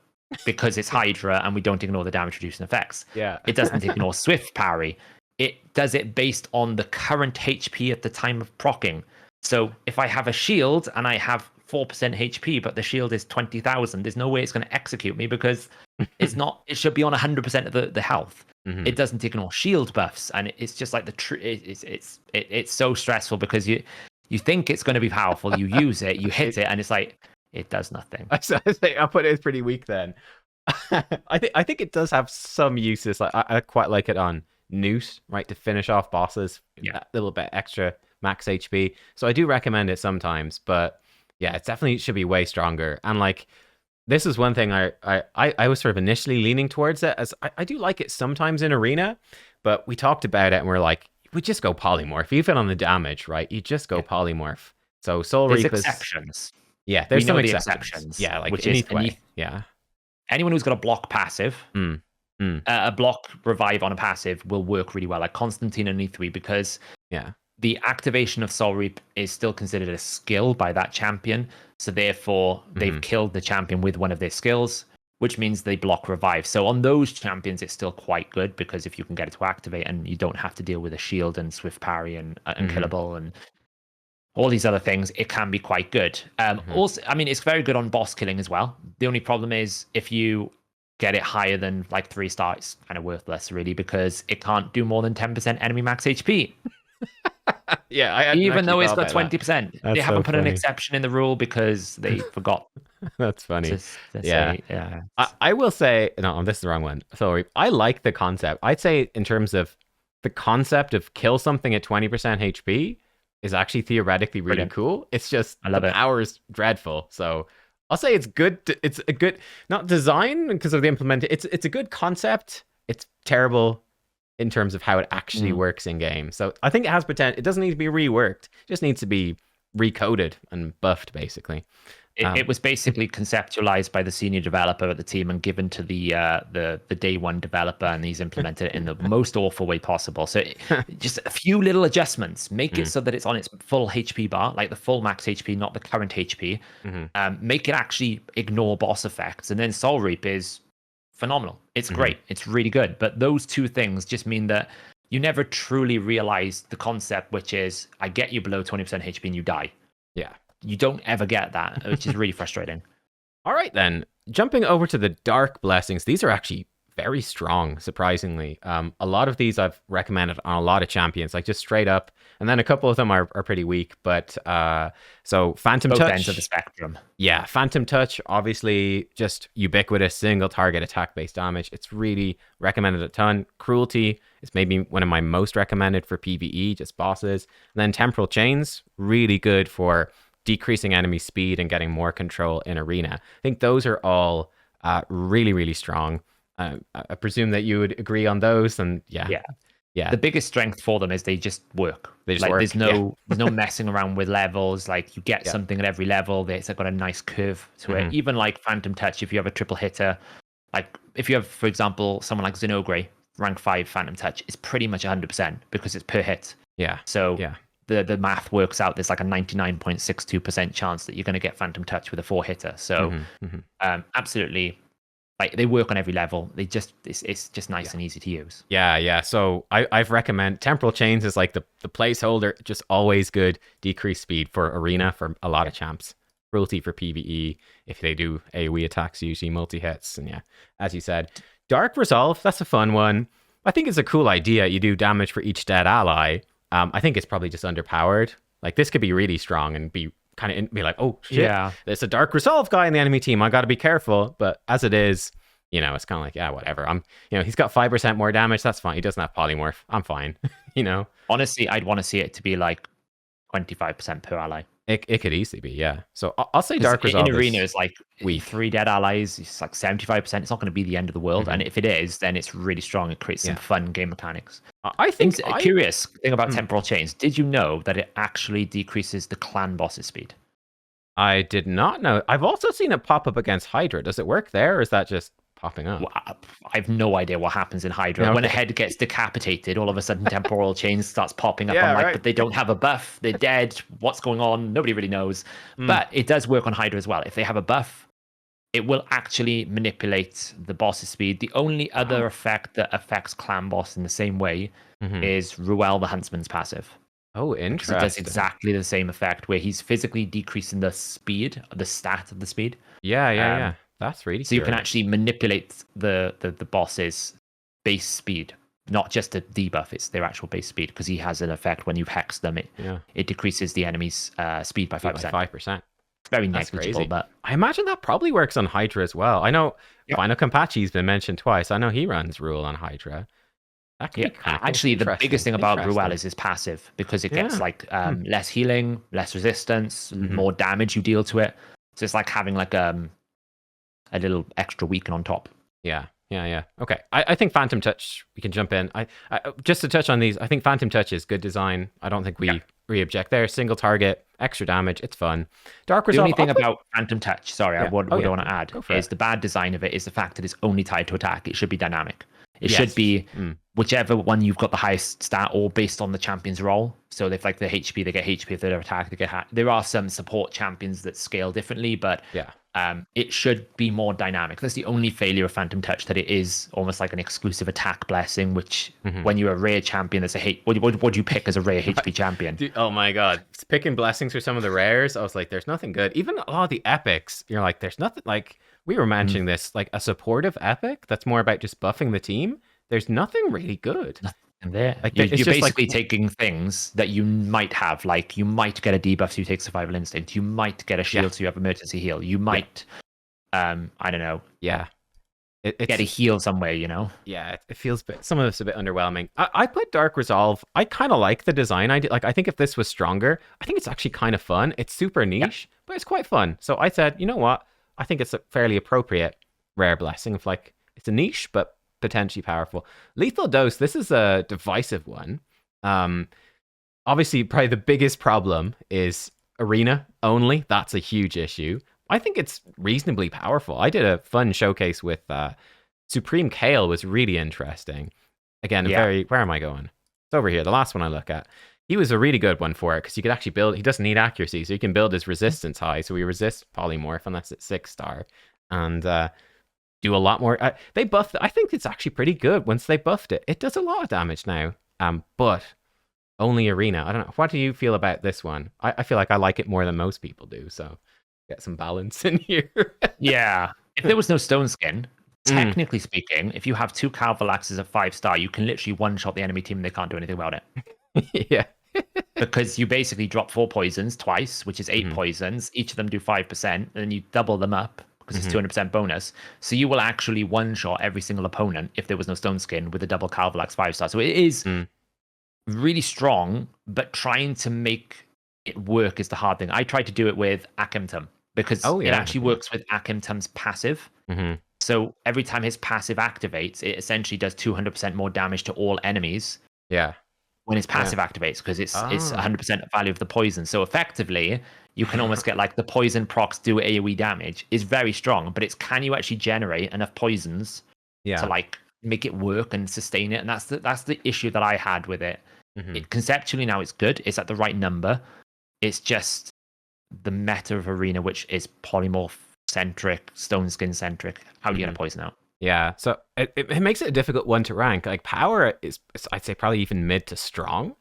because it's Hydra and we don't ignore the damage reducing effects. Yeah. It doesn't ignore Swift parry. It does it based on the current HP at the time of proccing. So if I have a shield and I have 4% HP, but the shield is 20,000, there's no way it's going to execute me because it's not. It should be on 100% of the health. Mm-hmm. It doesn't ignore shield buffs, and it's just like it's so stressful because you think it's going to be powerful, you use it, you hit it, and it's like it does nothing. I'll put it as pretty weak then. I think it does have some uses. Like I quite like it on Noose, right, to finish off bosses. Yeah, a little bit extra max HP. So I do recommend it sometimes, but yeah, it definitely should be way stronger. And like, this is one thing I was sort of initially leaning towards it, as I do like it sometimes in Arena, but we talked about it and we're like, we just go Polymorph. Even on the damage, right? You just go Polymorph. So Soul Reap is exceptions. Yeah, there's some exceptions. Yeah, like which is way. Yeah. Anyone who's got a block passive, a block revive on a passive will work really well, like Constantine and E3, because the activation of Soul Reap is still considered a skill by that champion. So therefore, they've killed the champion with one of their skills, which means they block revive. So on those champions, it's still quite good because if you can get it to activate and you don't have to deal with a shield and swift parry and unkillable and all these other things, it can be quite good. Also, I mean, it's very good on boss killing as well. The only problem is if you get it higher than like 3 stars, it's kind of worthless, really, because it can't do more than 10% enemy max HP. Yeah, I hadn't Even though actually it's thought got about that. 20%. That's They so haven't put an funny. exception in the rule because they forgot That's funny. to Yeah. say, yeah. I will say, no, this is the wrong one. Sorry. I like the concept. I'd say in terms of the concept of kill something at 20% HP is actually theoretically really Brilliant. cool. It's just I love the it. power's dreadful. So I'll say it's good. It's a good, not design because of the implementation. It's a good concept. It's terrible in terms of how it actually works in game. So I think it has potential. It doesn't need to be reworked. It just needs to be recoded and buffed, basically. It was basically conceptualized by the senior developer at the team and given to the day one developer, and he's implemented it in the most awful way possible. So just a few little adjustments, make it so that it's on its full HP bar, like the full max HP, not the current HP. Make it actually ignore boss effects, and then Soul Reap is phenomenal. It's great. It's really good. But those two things just mean that you never truly realize the concept, which is I get you below 20% HP and you die. Yeah. You don't ever get that, which is really frustrating. All right, then. Jumping over to the Dark Blessings. These are actually very strong, surprisingly. A lot of these I've recommended on a lot of champions, like just straight up. And then a couple of them are pretty weak. But so Phantom Both Touch. ends of the spectrum. Yeah, Phantom Touch, obviously just ubiquitous single target attack based damage. It's really recommended a ton. Cruelty is maybe one of my most recommended for PvE, just bosses. And then Temporal Chains, really good for decreasing enemy speed and getting more control in arena. I think those are all really, really strong. I presume that you would agree on those. And yeah. The biggest strength for them is they just work. They just like work. There's no messing around with levels. Like you get something at every level. It's got a nice curve to it. Even like Phantom Touch, if you have a triple hitter, like if you have, for example, someone like Xenogre, rank 5 Phantom Touch, it's pretty much 100% because it's per hit. Yeah. So the math works out. There's like a 99.62% chance that you're going to get Phantom Touch with a 4-hitter. So absolutely, like they work on every level. They just it's just nice and easy to use. Yeah. So I've recommend Temporal Chains is like the placeholder, just always good. Decreased speed for arena for a lot of champs. Cruelty for PvE if they do AoE attacks, usually multi-hits. And as you said, Dark Resolve, that's a fun one. I think it's a cool idea. You do damage for each dead ally. I think it's probably just underpowered. Like this could be really strong and be kind of be like, oh shit, there's a Dark Resolve guy in the enemy team. I got to be careful. But as it is, it's kind of like, whatever. He's got 5% more damage. That's fine. He doesn't have polymorph. I'm fine. Honestly, I'd want to see it to be like 25% per ally. It could easily be, yeah. So I'll say Dark Resolve in arena is like weak. 3 dead allies. It's like 75%. It's not going to be the end of the world. And if it is, then it's really strong. It creates some fun game mechanics. Curious thing about Temporal Chains. Did you know that it actually decreases the clan boss's speed? I did not know. I've also seen it pop up against Hydra. Does it work there, or is that just popping up? Well, I have no idea what happens in Hydra. When a head gets decapitated, all of a sudden Temporal Chains starts popping up. I'm like, but they don't have a buff. They're dead. What's going on? Nobody really knows. But it does work on Hydra as well. If they have a buff, it will actually manipulate the boss's speed. The only other effect that affects clan boss in the same way is Ruel the Huntsman's passive. Oh, interesting. It does exactly the same effect where he's physically decreasing the speed, the stat of the speed. Yeah. That's really so. You can actually manipulate the boss's base speed, not just a debuff. It's their actual base speed because he has an effect when you've hexed them. It decreases the enemy's speed by 5%. 5%. Very negligible, but I imagine that probably works on Hydra as well. I know Final Compachi's been mentioned twice. I know he runs Rule on Hydra. Actually, the biggest thing about Ruel is his passive because it gets like less healing, less resistance, more damage you deal to it. So it's like having like a little extra weaken on top. Yeah. Okay. I think Phantom Touch, we can jump in. I just to touch on these, I think Phantom Touch is good design. I don't think we object there. Single target, extra damage, it's fun. Dark Resolve. The only thing about Phantom Touch, I want to add, is the bad design of it is the fact that it's only tied to attack. It should be dynamic. It should be whichever one you've got the highest stat or based on the champion's role. So if like the HP, they get HP. If they're attack, they get There are some support champions that scale differently, but It should be more dynamic. That's the only failure of Phantom Touch, that it is almost like an exclusive attack blessing, which when you're a rare champion, there's a what do you pick as a rare HP champion? Dude, oh my god. Picking blessings for some of the rares, I was like, there's nothing good. Even a lot of the epics, you're like, there's nothing like we were mentioning this, like a supportive epic that's more about just buffing the team. There's nothing really good. And there, Like you're just basically like taking things that you might have, like you might get a debuff so you take survival instinct, you might get a shield so you have emergency heal, you might I don't know, it's, get a heal somewhere, yeah, it feels some of it's a bit underwhelming. I played Dark Resolve. I kind of like the design idea. Like, I think if this was stronger, I think it's actually kind of fun. It's super niche, but it's quite fun. So I said, you know what? I think it's a fairly appropriate rare blessing. Of like, it's a niche, but potentially powerful. Lethal Dose, this is a divisive one. Obviously, probably the biggest problem is arena only. That's a huge issue. I think it's reasonably powerful. I did a fun showcase with Supreme Kale, was really interesting. Again, where am I going? It's over here, the last one I look at. He was a really good one for it because you could actually build, he doesn't need accuracy, so you can build his resistance high. So we resist Polymorph unless it's 6-star. And do a lot more. They buffed it. I think it's actually pretty good once they buffed it. It does a lot of damage now, but only arena. I don't know. What do you feel about this one? I feel like I like it more than most people do, so get some balance in here. Yeah. If there was no Stone Skin, technically speaking, if you have 2 Calvalaxes at 5-star, you can literally one-shot the enemy team and they can't do anything about it. Yeah. Because you basically drop 4 poisons twice, which is 8 poisons. Each of them do 5%, and then you double them up because it's 200% bonus. So you will actually one-shot every single opponent if there was no Stone Skin with a double Calvalax 5-star. So it is really strong, but trying to make it work is the hard thing. I tried to do it with Akimtum because it actually works with Akimtum's passive. So every time his passive activates, it essentially does 200% more damage to all enemies. Yeah. When his passive activates, because it's 100% value of the poison. So effectively, you can almost get like the poison procs do AoE damage is very strong, but it's can you actually generate enough poisons to like make it work and sustain it? And that's the issue that I had with it. Conceptually now it's good. It's at the right number. It's just the meta of arena, which is polymorph centric, stone skin centric. How are you gonna poison out? Yeah, so it makes it a difficult one to rank. Like power is, I'd say probably even mid to strong.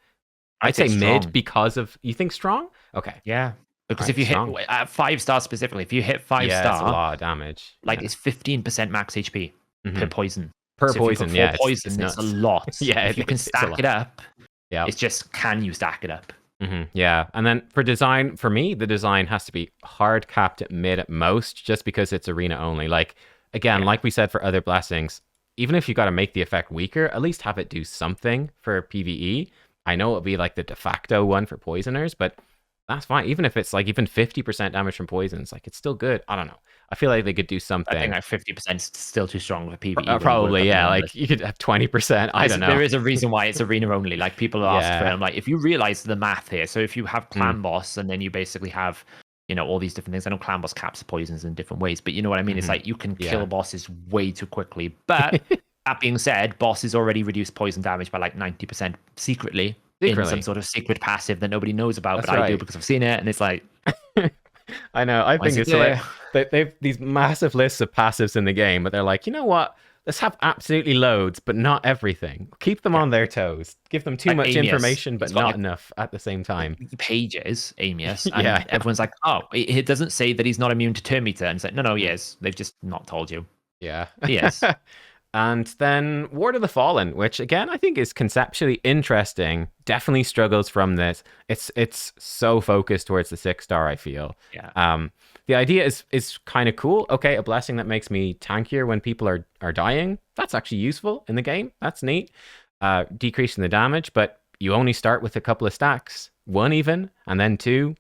I'd say mid because of, you think strong? Okay. Yeah, because if you hit at 5-star specifically, if you hit 5-star, that's a lot of damage. Like it's 15% max HP per poison. Per poison, yeah. Poison, it's a lot. Yeah, if you can stack it up, it's just can you stack it up? Yeah, and then for design, for me, the design has to be hard capped at mid at most, just because it's arena only. Like, again, like we said for other blessings, even if you got to make the effect weaker, at least have it do something for PvE. I know it'll be like the de facto one for poisoners, but that's fine. Even if it's like even 50% damage from poisons, like it's still good. I don't know. I feel like they could do something. I think like 50% is still too strong for PvE. Probably, yeah. Like you could have 20%. I don't know. There is a reason why it's arena only. Like people ask for it. I'm like, if you realize the math here, so if you have clan boss and then you basically have, you know, all these different things. I know clan boss caps poisons in different ways, but you know what I mean? It's like you can kill bosses way too quickly. But that being said, bosses already reduce poison damage by like 90% secretly in some sort of secret passive that nobody knows about, but I do because I've seen it, and it's like I know. I think it's like they've these massive lists of passives in the game, but they're like, you know what? Let's have absolutely loads, but not everything. Keep them on their toes. Give them too much information, but not enough at the same time. Pages, Amius, and everyone's like, oh, it doesn't say that he's not immune to Term Meter, and it's like, no, he is. They've just not told you. Yeah, he is. And then Ward of the Fallen, which again I think is conceptually interesting. Definitely struggles from this. It's so focused towards the 6-star. I feel. Yeah. The idea is kind of cool. Okay, a blessing that makes me tankier when people are dying. That's actually useful in the game. That's neat. Decreasing the damage, but you only start with a couple of stacks, 1 even, and then 2.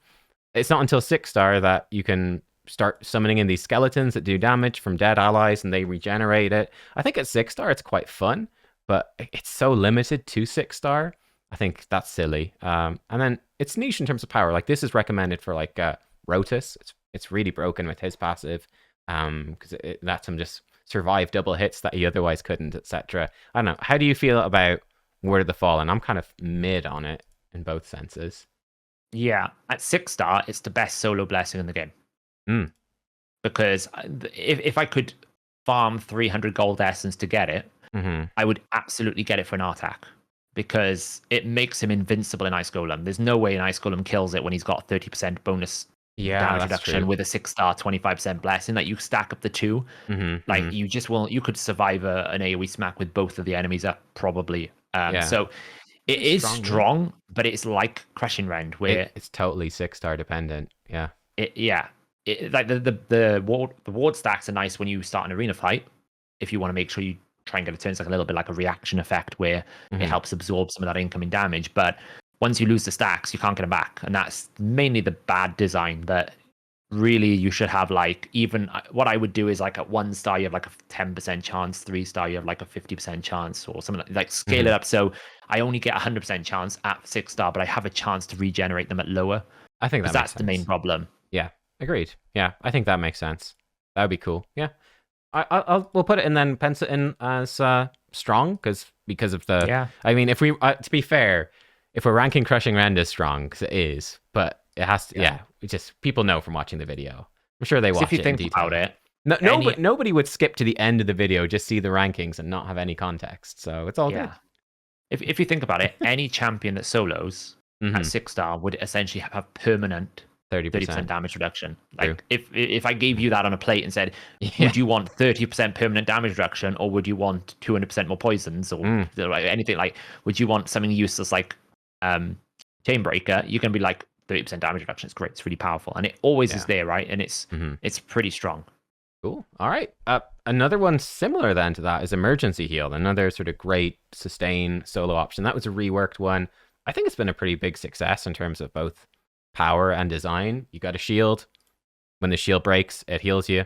It's not until 6-star that you can start summoning in these skeletons that do damage from dead allies and they regenerate it. I think at 6-star it's quite fun, but it's so limited to 6-star. I think that's silly. And then it's niche in terms of power. Like this is recommended for like Rotus. It's really broken with his passive because it lets him just survive double hits that he otherwise couldn't, etc. I don't know. How do you feel about Word of the Fallen? I'm kind of mid on it in both senses. Yeah, at 6-star, it's the best solo blessing in the game. because if I could farm 300 gold essence to get it, I would absolutely get it for an Artak because it makes him invincible in Ice Golem. There's no way an Ice Golem kills it when he's got 30% bonus Yeah, damage that's reduction true. with a 6-star 25% blessing. Like you stack up the two, like you just won't. You could survive an AoE smack with both of the enemies up probably. Yeah. So it is Strong, strong, but it's like Crushing Rend where it's totally 6-star dependent. Yeah. like the ward stacks are nice when you start an arena fight. If you want to make sure you try and get a turn, it's like a little bit like a reaction effect where it helps absorb some of that incoming damage. But once you lose the stacks, you can't get them back, and that's mainly the bad design. That really you should have like even what I would do is like at 1-star you have like a 10% chance, 3-star you have like a 50% chance, or something like scale it up. So I only get 100% chance at 6-star, but I have a chance to regenerate them at lower. I think Because that's the main problem. Yeah, agreed. Yeah, I think that makes sense. That would be cool. Yeah, we'll put it in then, pencil it in as strong because of the. Yeah. I mean, if we to be fair, if we're ranking Crushing Rend as strong, because it is, but it has to. Yeah, we just people know from watching the video. I'm sure they watch if you it think in detail. about it, Nobody would skip to the end of the video, just see the rankings and not have any context. So it's all good. If you think about it, any champion that solos at 6-star would essentially have permanent 30% damage reduction. Like if I gave you that on a plate and said, would you want 30% permanent damage reduction, or would you want 200% more poisons, or anything like? Would you want something useless like Chainbreaker? You're gonna be like 30% damage reduction. It's great. It's really powerful, and it always is there, right? And it's pretty strong. Cool. All right. Another one similar then to that is Emergency Heal, another sort of great sustain solo option. That was a reworked one. I think it's been a pretty big success in terms of both power and design. You got a shield. When the shield breaks, it heals you.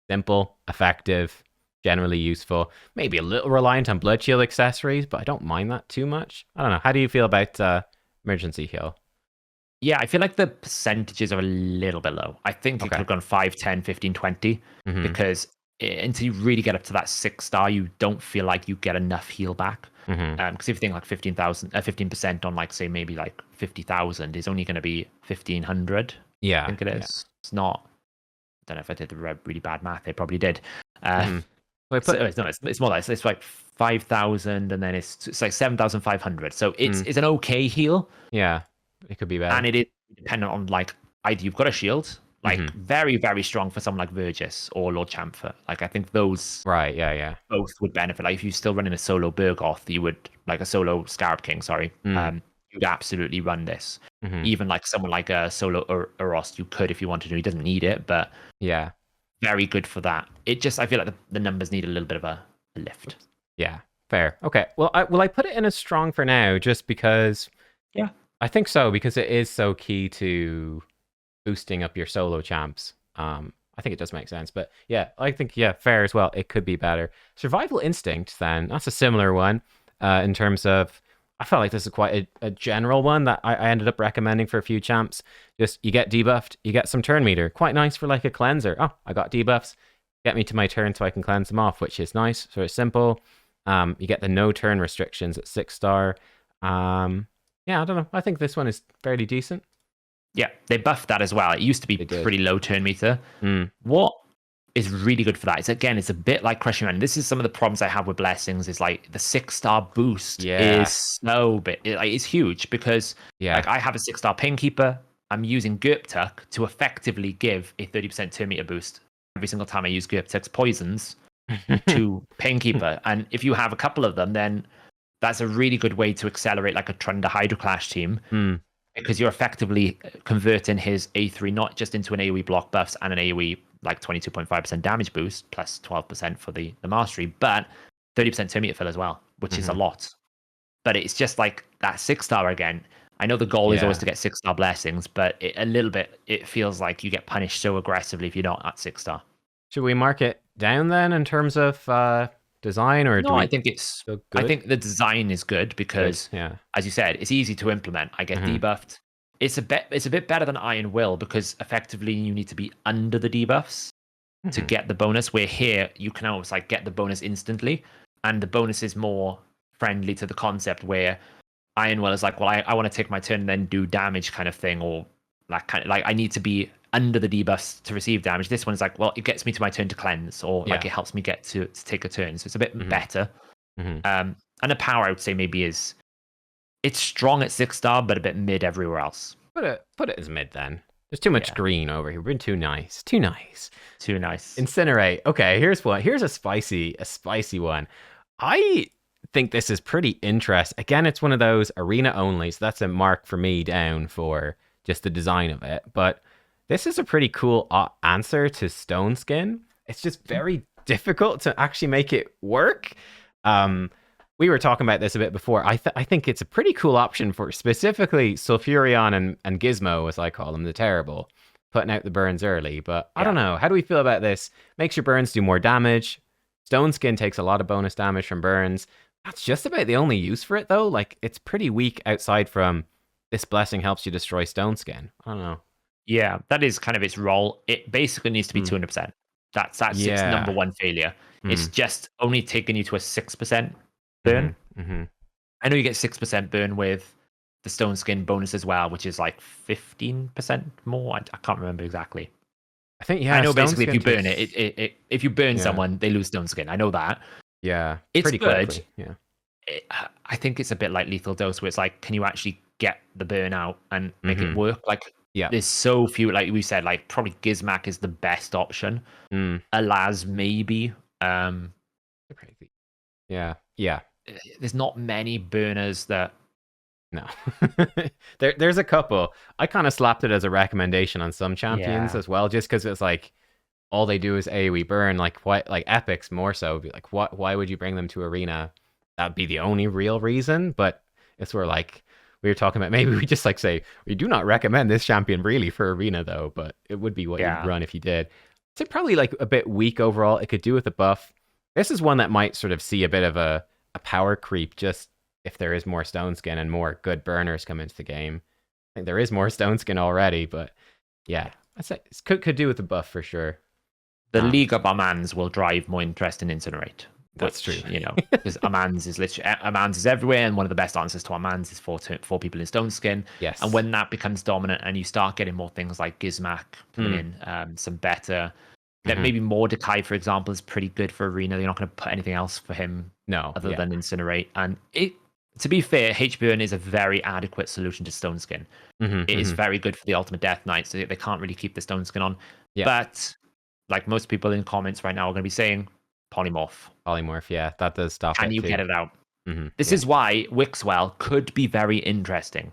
Simple, effective, generally useful. Maybe a little reliant on blood shield accessories, but I don't mind that too much. I don't know. How do you feel about Emergency Heal? Yeah, I feel like the percentages are a little bit low. I think it could have gone 5, 10, 15, 20, because until you really get up to that 6-star, you don't feel like you get enough heal back. Because if you think like 15% on like say maybe like 50,000 is only going to be 1,500. Yeah, I think it is. Yeah. It's not. I don't know if I did the really bad math. They probably did. It's more like it's like 5,000, and then it's like 7,500. So it's an okay heal. Yeah, it could be better. And it is dependent on like either you've got a shield, like very, very strong for someone like Vergis or Lord Chamfer. Like I think those both would benefit. Like if you're still running a solo Burgoth, you would like a solo Scarab King, you'd absolutely run this. Even like someone like a solo Urost, you could if you wanted to. He doesn't need it, but yeah, very good for that. It just I feel like the numbers need a little bit of a lift. Yeah, fair. Okay. Well, I put it in as strong for now, just because. Yeah. I think so, because it is so key to boosting up your solo champs. I think it does make sense, but yeah, I think fair as well. It could be better. Survival Instinct, then that's a similar one in terms of. I felt like this is quite a general one that I ended up recommending for a few champs. Just you get debuffed, you get some turn meter. Quite nice for like a cleanser. Oh, I got debuffs. Get me to my turn so I can cleanse them off, which is nice. So it's simple. You get the no turn restrictions at 6-star. Yeah, I don't know. I think this one is fairly decent. Yeah, they buffed that as well. It used to be pretty low turn meter. What is really good for that is, again, it's a bit like Crushing Rend. This is some of the problems I have with Blessings is like the 6-star boost is so big. It's huge because like I have a 6-star Painkeeper. I'm using Gurptuk to effectively give a 30% turn meter boost every single time I use Gurptuk's poisons to Painkeeper. And if you have a couple of them, then that's a really good way to accelerate like a Trunda Hydroclash team because you're effectively converting his A3 not just into an AoE block buffs and an AoE like 22.5% damage boost plus 12% for the mastery, but 30% turn meter fill as well, which is a lot. But it's just like that 6-star again. I know the goal is always to get 6-star blessings, but a little bit it feels like you get punished so aggressively if you're not at 6-star. Should we mark it down then in terms of design, or no? I think it's good? I think the design is good because, as you said, it's easy to implement. I get debuffed. It's a bit better than Iron Will because effectively you need to be under the debuffs to get the bonus. Where here you can almost like get the bonus instantly, and the bonus is more friendly to the concept. Where Iron Will is like, well, I want to take my turn and then do damage kind of thing, or like kind of like I need to be under the debuffs to receive damage. This one's like, well, it gets me to my turn to cleanse, or like Yeah. it helps me get to take a turn. So it's a bit Mhm. better. Mhm. And the power I would say maybe is it's strong at 6-star, but a bit mid everywhere else. Put it as mid then. There's too much green over here. We're being too nice. Too nice. Too nice. Incinerate. Okay, here's one. Here's a spicy one. I think this is pretty interesting. Again, it's one of those arena only, so that's a mark for me down for just the design of it. But this is a pretty cool answer to Stone Skin. It's just very difficult to actually make it work. We were talking about this a bit before. I think it's a pretty cool option for specifically Sulfurion and Gizmo, as I call them, the terrible, putting out the burns early. But I don't know. How do we feel about this? Makes your burns do more damage. Stone Skin takes a lot of bonus damage from burns. That's just about the only use for it, though. Like, it's pretty weak outside from this blessing helps you destroy Stone Skin. I don't know. Yeah, that is kind of its role. It basically needs to be 200%. That's its number one failure. It's just only taking you to a 6% burn. I know you get 6% burn with the Stone Skin bonus as well, which is like 15% more. I can't remember exactly. I think I know basically if you burn it, if you burn someone, they lose Stone Skin. I know that. Yeah, it's pretty good. Quickly. Yeah, I think it's a bit like Lethal Dose, where it's like, can you actually get the burn out and make it work? Like, there's so few. Like we said, like probably Gizmac is the best option. Alaz maybe. Crazy. Yeah. There's not many burners that. No, there's a couple. I kind of slapped it as a recommendation on some champions as well, just because it's like all they do is AoE burn. Like what? Like epics more so. Be like, what? Why would you bring them to arena? That'd be the only real reason. But it's where like we were talking about. Maybe we just like say we do not recommend this champion really for arena though. But it would be what you'd run if you did. It's probably like a bit weak overall. It could do with a buff. This is one that might sort of see a bit of a power creep just if there is more Stone Skin and more good burners come into the game. I think there is more Stone Skin already, but yeah, I'd say it could do with the buff for sure. The League of Amans will drive more interest in Incinerate. That's true. You know, because Amans is literally Amans is everywhere, and one of the best answers to Amans is four people in Stone Skin. Yes. And when that becomes dominant, and you start getting more things like Gizmac coming in, some better. That maybe Mordecai, for example, is pretty good for arena. You're not going to put anything else for him other than Incinerate. And to be fair, H-Burn is a very adequate solution to Stone Skin. It is very good for the Ultimate Death Knight, so they can't really keep the Stone Skin on. Yeah. But like most people in comments right now are going to be saying, Polymorph. Polymorph, yeah, that does stop Can you get it out? This is why Wixwell could be very interesting.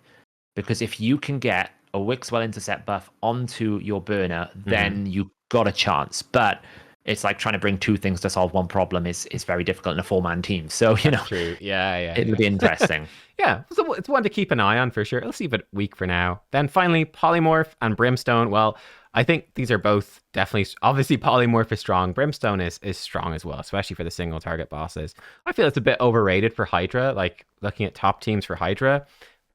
Because if you can get a Wixwell intercept buff onto your burner, then you got a chance. But it's like trying to bring two things to solve one problem is very difficult in a 4-man team. So, you know, true. Yeah. It'll be interesting. Yeah, so it's one to keep an eye on for sure. Let's leave it weak for now. Then finally, Polymorph and Brimstone. Well, I think these are both definitely, obviously Polymorph is strong. Brimstone is strong as well, especially for the single target bosses. I feel it's a bit overrated for Hydra. Like looking at top teams for Hydra,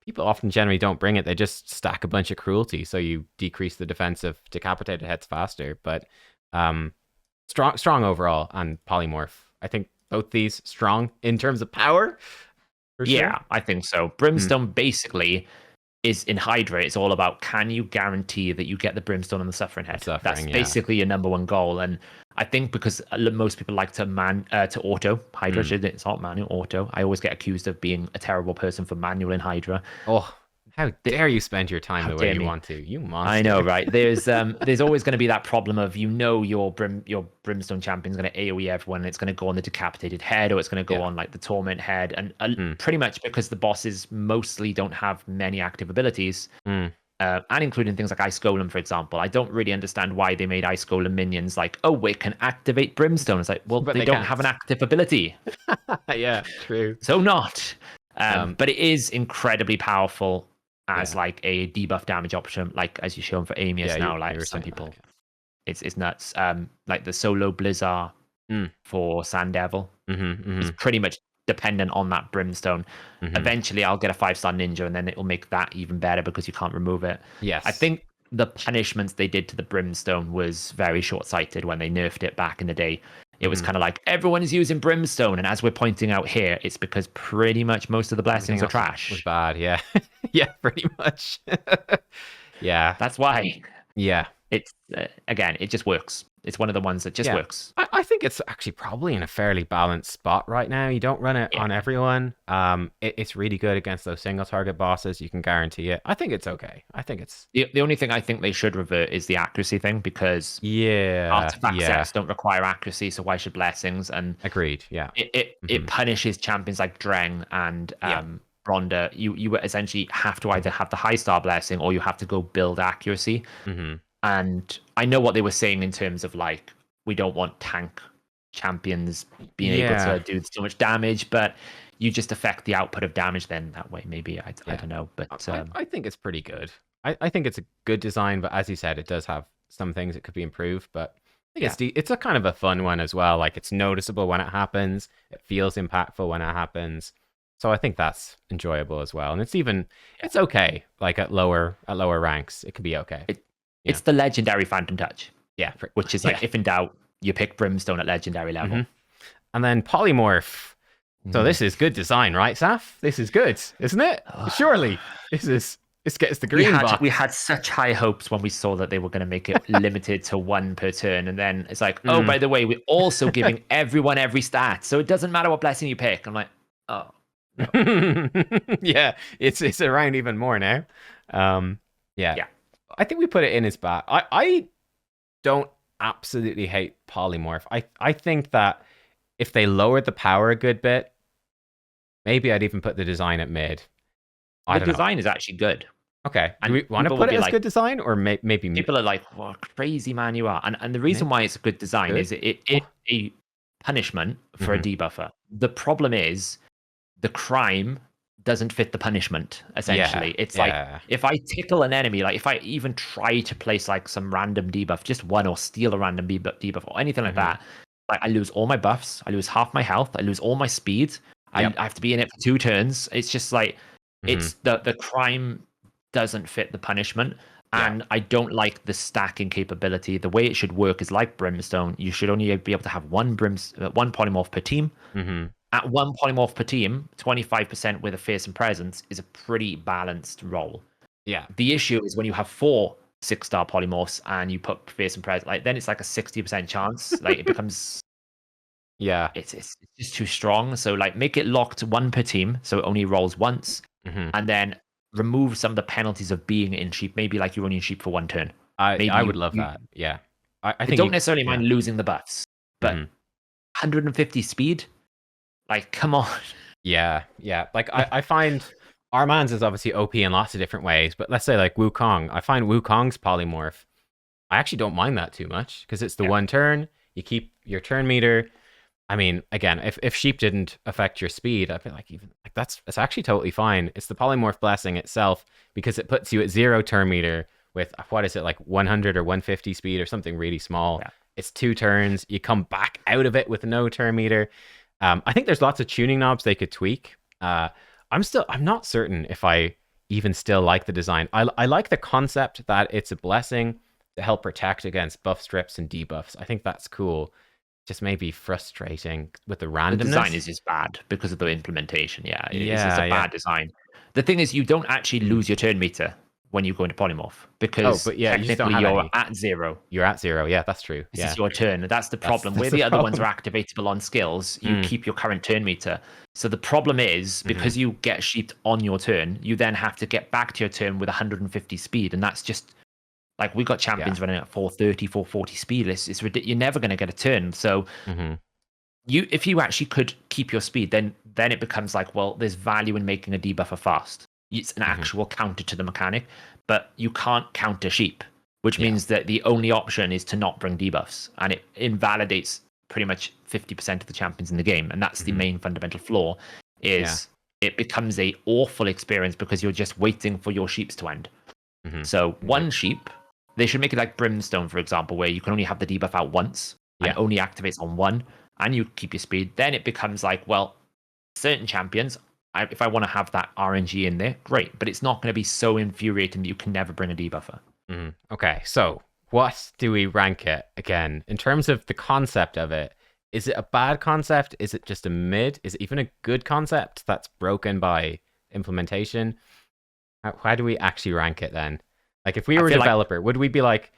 people often generally don't bring it. They just stack a bunch of Cruelty, so you decrease the defense of decapitated heads faster. But strong overall on Polymorph. I think both these strong in terms of power. Yeah, I think so. Brimstone basically is in Hydra. It's all about, can you guarantee that you get the Brimstone on the Suffering Head? That's basically your number one goal. And I think because most people like to auto Hydra, it's not manual, auto. I always get accused of being a terrible person for manual in Hydra. Oh, how dare you spend your time the way you want to? You monster. I know, right? There's always going to be that problem of, you know, your Brimstone champion's going to AoE everyone, and it's going to go on the decapitated head, or it's going to go on like the torment head, and pretty much because the bosses mostly don't have many active abilities, and including things like Ice Golem, for example. I don't really understand why they made Ice Golem minions like, oh, we can activate Brimstone. It's like, well, but they don't have an active ability. Yeah, true. So not. But it is incredibly powerful as like a debuff damage option, like as you shown for Amius now. Like some people, it's nuts. Like the solo Blizzard for Sand Devil is pretty much dependent on that Brimstone. Eventually, I'll get a 5-star ninja, and then it will make that even better because you can't remove it. Yes, I think the punishments they did to the Brimstone was very short-sighted when they nerfed it back in the day. It was kind of like, everyone is using Brimstone, and as we're pointing out here, it's because pretty much most of the blessings are trash. Was bad, yeah. Yeah, pretty much. Yeah. That's why. Yeah. It's again, it just works. It's one of the ones that just Yeah. works. I think it's actually probably in a fairly balanced spot right now. You don't run it Yeah. on everyone. It's really good against those single target bosses. You can guarantee it. I think it's okay. I think it's The only thing I think they should revert is the accuracy thing, because artifact yeah. sets don't require accuracy, so why should blessings? And Agreed. Yeah. it punishes champions like Dreng and Yeah. Rhonda. You essentially have to either have the high star blessing or you have to go build accuracy. Mm-hmm. And I know what they were saying in terms of like, we don't want tank champions being able Yeah. to do so much damage, but you just affect the output of damage then that way. Maybe I Yeah. don't know, but I think it's pretty good. I think it's a good design, but as you said, it does have some things that could be improved. But I think it's a kind of a fun one as well. Like it's noticeable when it happens. It feels impactful when it happens. So I think that's enjoyable as well. And it's okay. Like at lower ranks, it can be okay. It's the legendary Phantom Touch. Yeah, Which is like, if in doubt, you pick Brimstone at legendary level. And then Polymorph. So this is good design, right, Saph? This is good, isn't it? Surely. This gets the green box. We had such high hopes when we saw that they were going to make it limited to 1 per turn, and then it's like, oh, by the way, we're also giving everyone every stat, so it doesn't matter what blessing you pick. I'm like, oh. No. Yeah, it's around even more now. Yeah. I think we put it in as bad. I don't absolutely hate Polymorph. I think that if they lowered the power a good bit, maybe I'd even put the design at mid. The design is actually good. Okay. And do we want to put it as good design, or maybe people are like, "What crazy man you are!" And the reason why it's a good design is it's a punishment for a debuffer. The problem is the crime doesn't fit the punishment. Essentially, it's like if I tickle an enemy, like if I even try to place like some random debuff, just one, or steal a random debuff or anything like that, like I lose all my buffs, I lose half my health, I lose all my speed. I have to be in it for 2 turns. It's just like it's the crime doesn't fit the punishment. And I don't like the stacking capability. The way it should work is like Brimstone. You should only be able to have one polymorph per team. At 1 polymorph per team, 25% with a fearsome presence is a pretty balanced roll. Yeah. The issue is when you have 4 6-star polymorphs and you put fearsome presence, like then it's like a 60% chance. Like it becomes it's just too strong. So like make it locked 1 per team, so it only rolls once, and then remove some of the penalties of being in sheep. Maybe like you're only in sheep for 1 turn. I would love that. Yeah. I think don't necessarily mind losing the buffs, but 150 speed, like come on. Yeah. Like I find Armand's is obviously OP in lots of different ways, but let's say like Wukong. I find Wukong's polymorph, I actually don't mind that too much because it's the 1 turn. You keep your turn meter. I mean, again, if sheep didn't affect your speed, I feel like it's actually totally fine. It's the polymorph blessing itself because it puts you at 0 turn meter with what is it, like 100 or 150 speed or something really small. Yeah. It's 2 turns. You come back out of it with no turn meter. I think there's lots of tuning knobs they could tweak. I'm not certain if I even still like the design. I like the concept that it's a blessing to help protect against buff strips and debuffs. I think that's cool. Just maybe frustrating with the randomness. The design is just bad because of the implementation. It's just a bad design. The thing is, you don't actually lose your turn meter when you go into polymorph because technically you're at 0. You're at 0. Yeah, that's true. This is your turn. And that's the problem. Where the other ones are activatable on skills, you keep your current turn meter. So the problem is because you get sheeped on your turn, you then have to get back to your turn with 150 speed, and that's just. Like we got champions running at 430, 440 speed. It's ridiculous. You're never going to get a turn. So if you actually could keep your speed, then it becomes like, well, there's value in making a debuffer fast. It's an actual counter to the mechanic, but you can't counter sheep, which means that the only option is to not bring debuffs, and it invalidates pretty much 50% of the champions in the game. And that's the main fundamental flaw. It becomes a awful experience because you're just waiting for your sheeps to end. So 1 sheep. They should make it like Brimstone, for example, where you can only have the debuff out once and it only activates on 1, and you keep your speed. Then it becomes like, well, certain champions, if I want to have that RNG in there, great. But it's not going to be so infuriating that you can never bring a debuffer. Okay, so what do we rank it again? In terms of the concept of it, is it a bad concept? Is it just a mid? Is it even a good concept that's broken by implementation? How do we actually rank it then? Like if we were a developer, would we be like,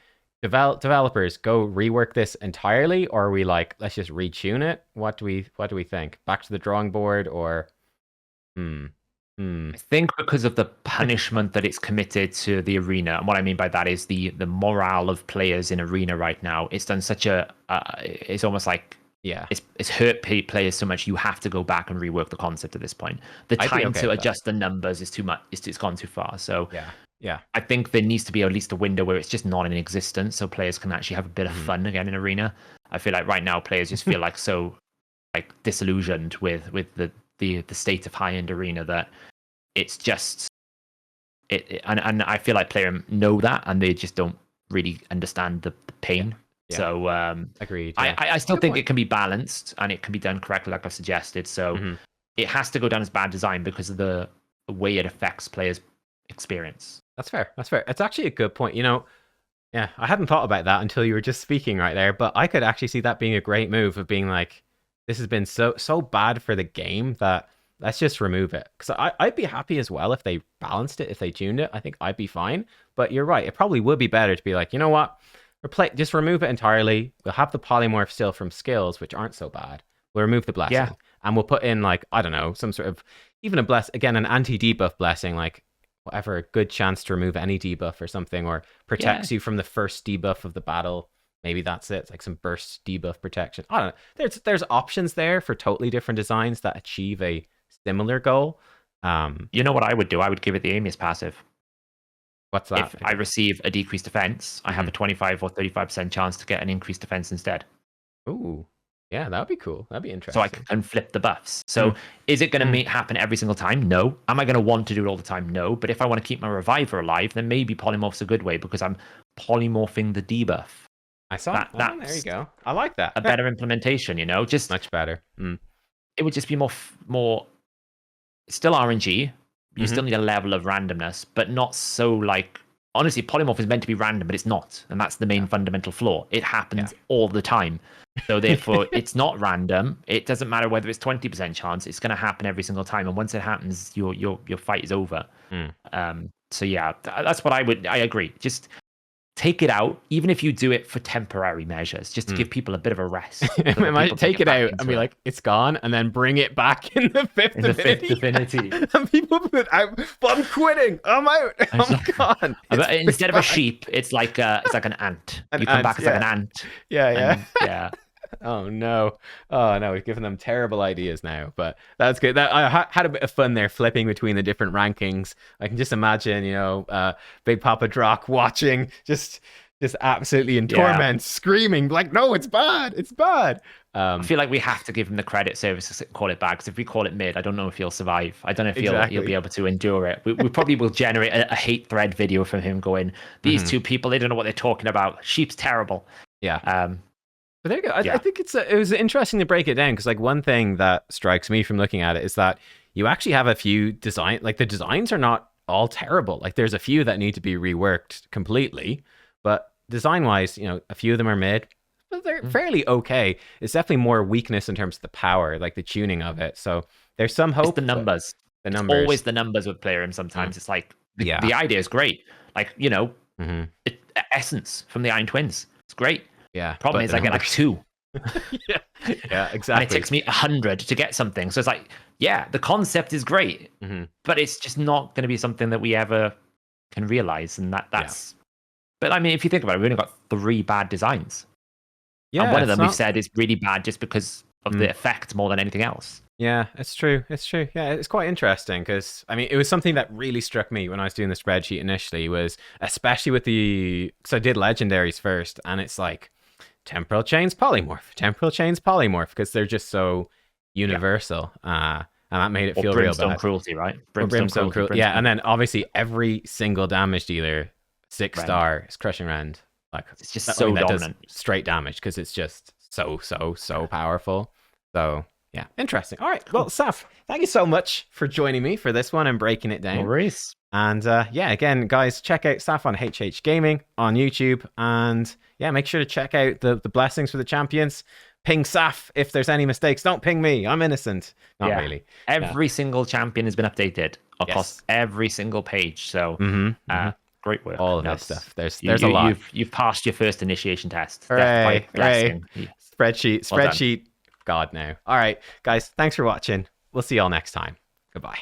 Developers, go rework this entirely, or are we like, let's just retune it? What do we think? Back to the drawing board, or hmm hmm I think because of the punishment that it's committed to the arena, and what I mean by that is the morale of players in arena right now. It's done such a, it's almost like yeah, it's hurt players so much. You have to go back and rework the concept at this point. The I'd be time okay to with that. adjust the numbers is too much. It's gone too far. So Yeah. I think there needs to be at least a window where it's just not in existence, so players can actually have a bit of fun again in arena. I feel like right now players just feel like so like disillusioned with the state of high end arena that it's just and I feel like players know that and they just don't really understand the pain. Yeah. So Agreed. I still Good think point. it can be balanced and it can be done correctly, like I've suggested. So it has to go down as bad design because of the way it affects players' experience. That's fair. That's fair. It's actually a good point. Yeah, I hadn't thought about that until you were just speaking right there, but I could actually see that being a great move of being like, this has been so bad for the game that let's just remove it. Because I'd be happy as well if they balanced it, if they tuned it. I think I'd be fine. But you're right. It probably would be better to be like, you know what? Just remove it entirely. We'll have the polymorph still from skills, which aren't so bad. We'll remove the blessing. Yeah. And we'll put in like, I don't know, some sort of, even an anti-debuff blessing, like whatever, a good chance to remove any debuff or something, or protects you from the first debuff of the battle. Maybe that's it. It's like some burst debuff protection. I don't know. There's options there for totally different designs that achieve a similar goal. You know what I would do? I would give it the Amius passive. What's that? If I receive a decreased defense, I have a 25 or 35% chance to get an increased defense instead. Ooh, yeah, that would be cool. That'd be interesting. So I can flip the buffs. So is it going to happen every single time? No. Am I going to want to do it all the time? No. But if I want to keep my reviver alive, then maybe polymorph's a good way because I'm polymorphing the debuff. I saw that. There you go. I like that. A better implementation, just much better. It would just be more still RNG. You still need a level of randomness, but not so like, honestly, polymorph is meant to be random, but it's not. And that's the main fundamental flaw. It happens all the time. So therefore, it's not random. It doesn't matter whether it's 20% chance. It's going to happen every single time. And once it happens, your fight is over. So yeah, that's what I agree. Just take it out, even if you do it for temporary measures, just to give people a bit of a rest. I might take it out and be like, it's gone, and then bring it back in the fifth divinity. And people put out, but I'm quitting. I'm out. I'm gone. Instead of a sheep, it's like an ant. You come back as like an ant. Yeah. Oh no! We've given them terrible ideas now, but that's good. I had a bit of fun there, flipping between the different rankings. I can just imagine, Big Papa Drock watching, just absolutely in torment, screaming like, "No, it's bad! It's bad!" I feel like we have to give him the credit service to call it back, because if we call it mid, I don't know if he'll survive. I don't know if he'll be able to endure it. We probably will generate a hate thread video from him going, "These two people, they don't know what they're talking about. Sheep's terrible." Yeah. But there you go. I think it was interesting to break it down, because like one thing that strikes me from looking at it is that you actually have a few the designs are not all terrible. Like there's a few that need to be reworked completely, but design wise, a few of them are mid, but they're fairly okay. It's definitely more weakness in terms of the power, like the tuning of it. So there's some hope. It's the numbers. It's always the numbers with Player, and sometimes it's like the idea is great. Like Essence from the Iron Twins. It's great. Yeah. Problem is I get like 2. Yeah, exactly. And it takes me 100 to get something. So it's like, the concept is great, but it's just not going to be something that we ever can realize. And that's. But I mean, if you think about it, we've only got 3 bad designs. Yeah. And one of them we've said is really bad just because of the effect more than anything else. Yeah, it's true. Yeah, it's quite interesting because, I mean, it was something that really struck me when I was doing the spreadsheet initially, was especially with because I did legendaries first, and it's like temporal chains polymorph, because they're just so universal. And that made it feel real bad. Brimstone Cruelty, right? Brimstone Cruelty. Yeah, and then obviously every single damage dealer 6-star is Crushing Rend. Like it's just so dominant, straight damage, because it's just so powerful. So yeah, interesting. All right, well, Saph, thank you so much for joining me for this one and breaking it down. No worries. And again, guys, check out Saph on HH Gaming on YouTube, and make sure to check out the blessings for the champions. Ping Saph if there's any mistakes. Don't ping me. I'm innocent. Not really. Every single champion has been updated across every single page. So Great work. all of this That's, stuff. There's a lot. You've passed your first initiation test. Death Hooray, by blessing. hooray. Well done. Spreadsheet. God, now. All right, guys, thanks for watching. We'll see y'all next time. Goodbye.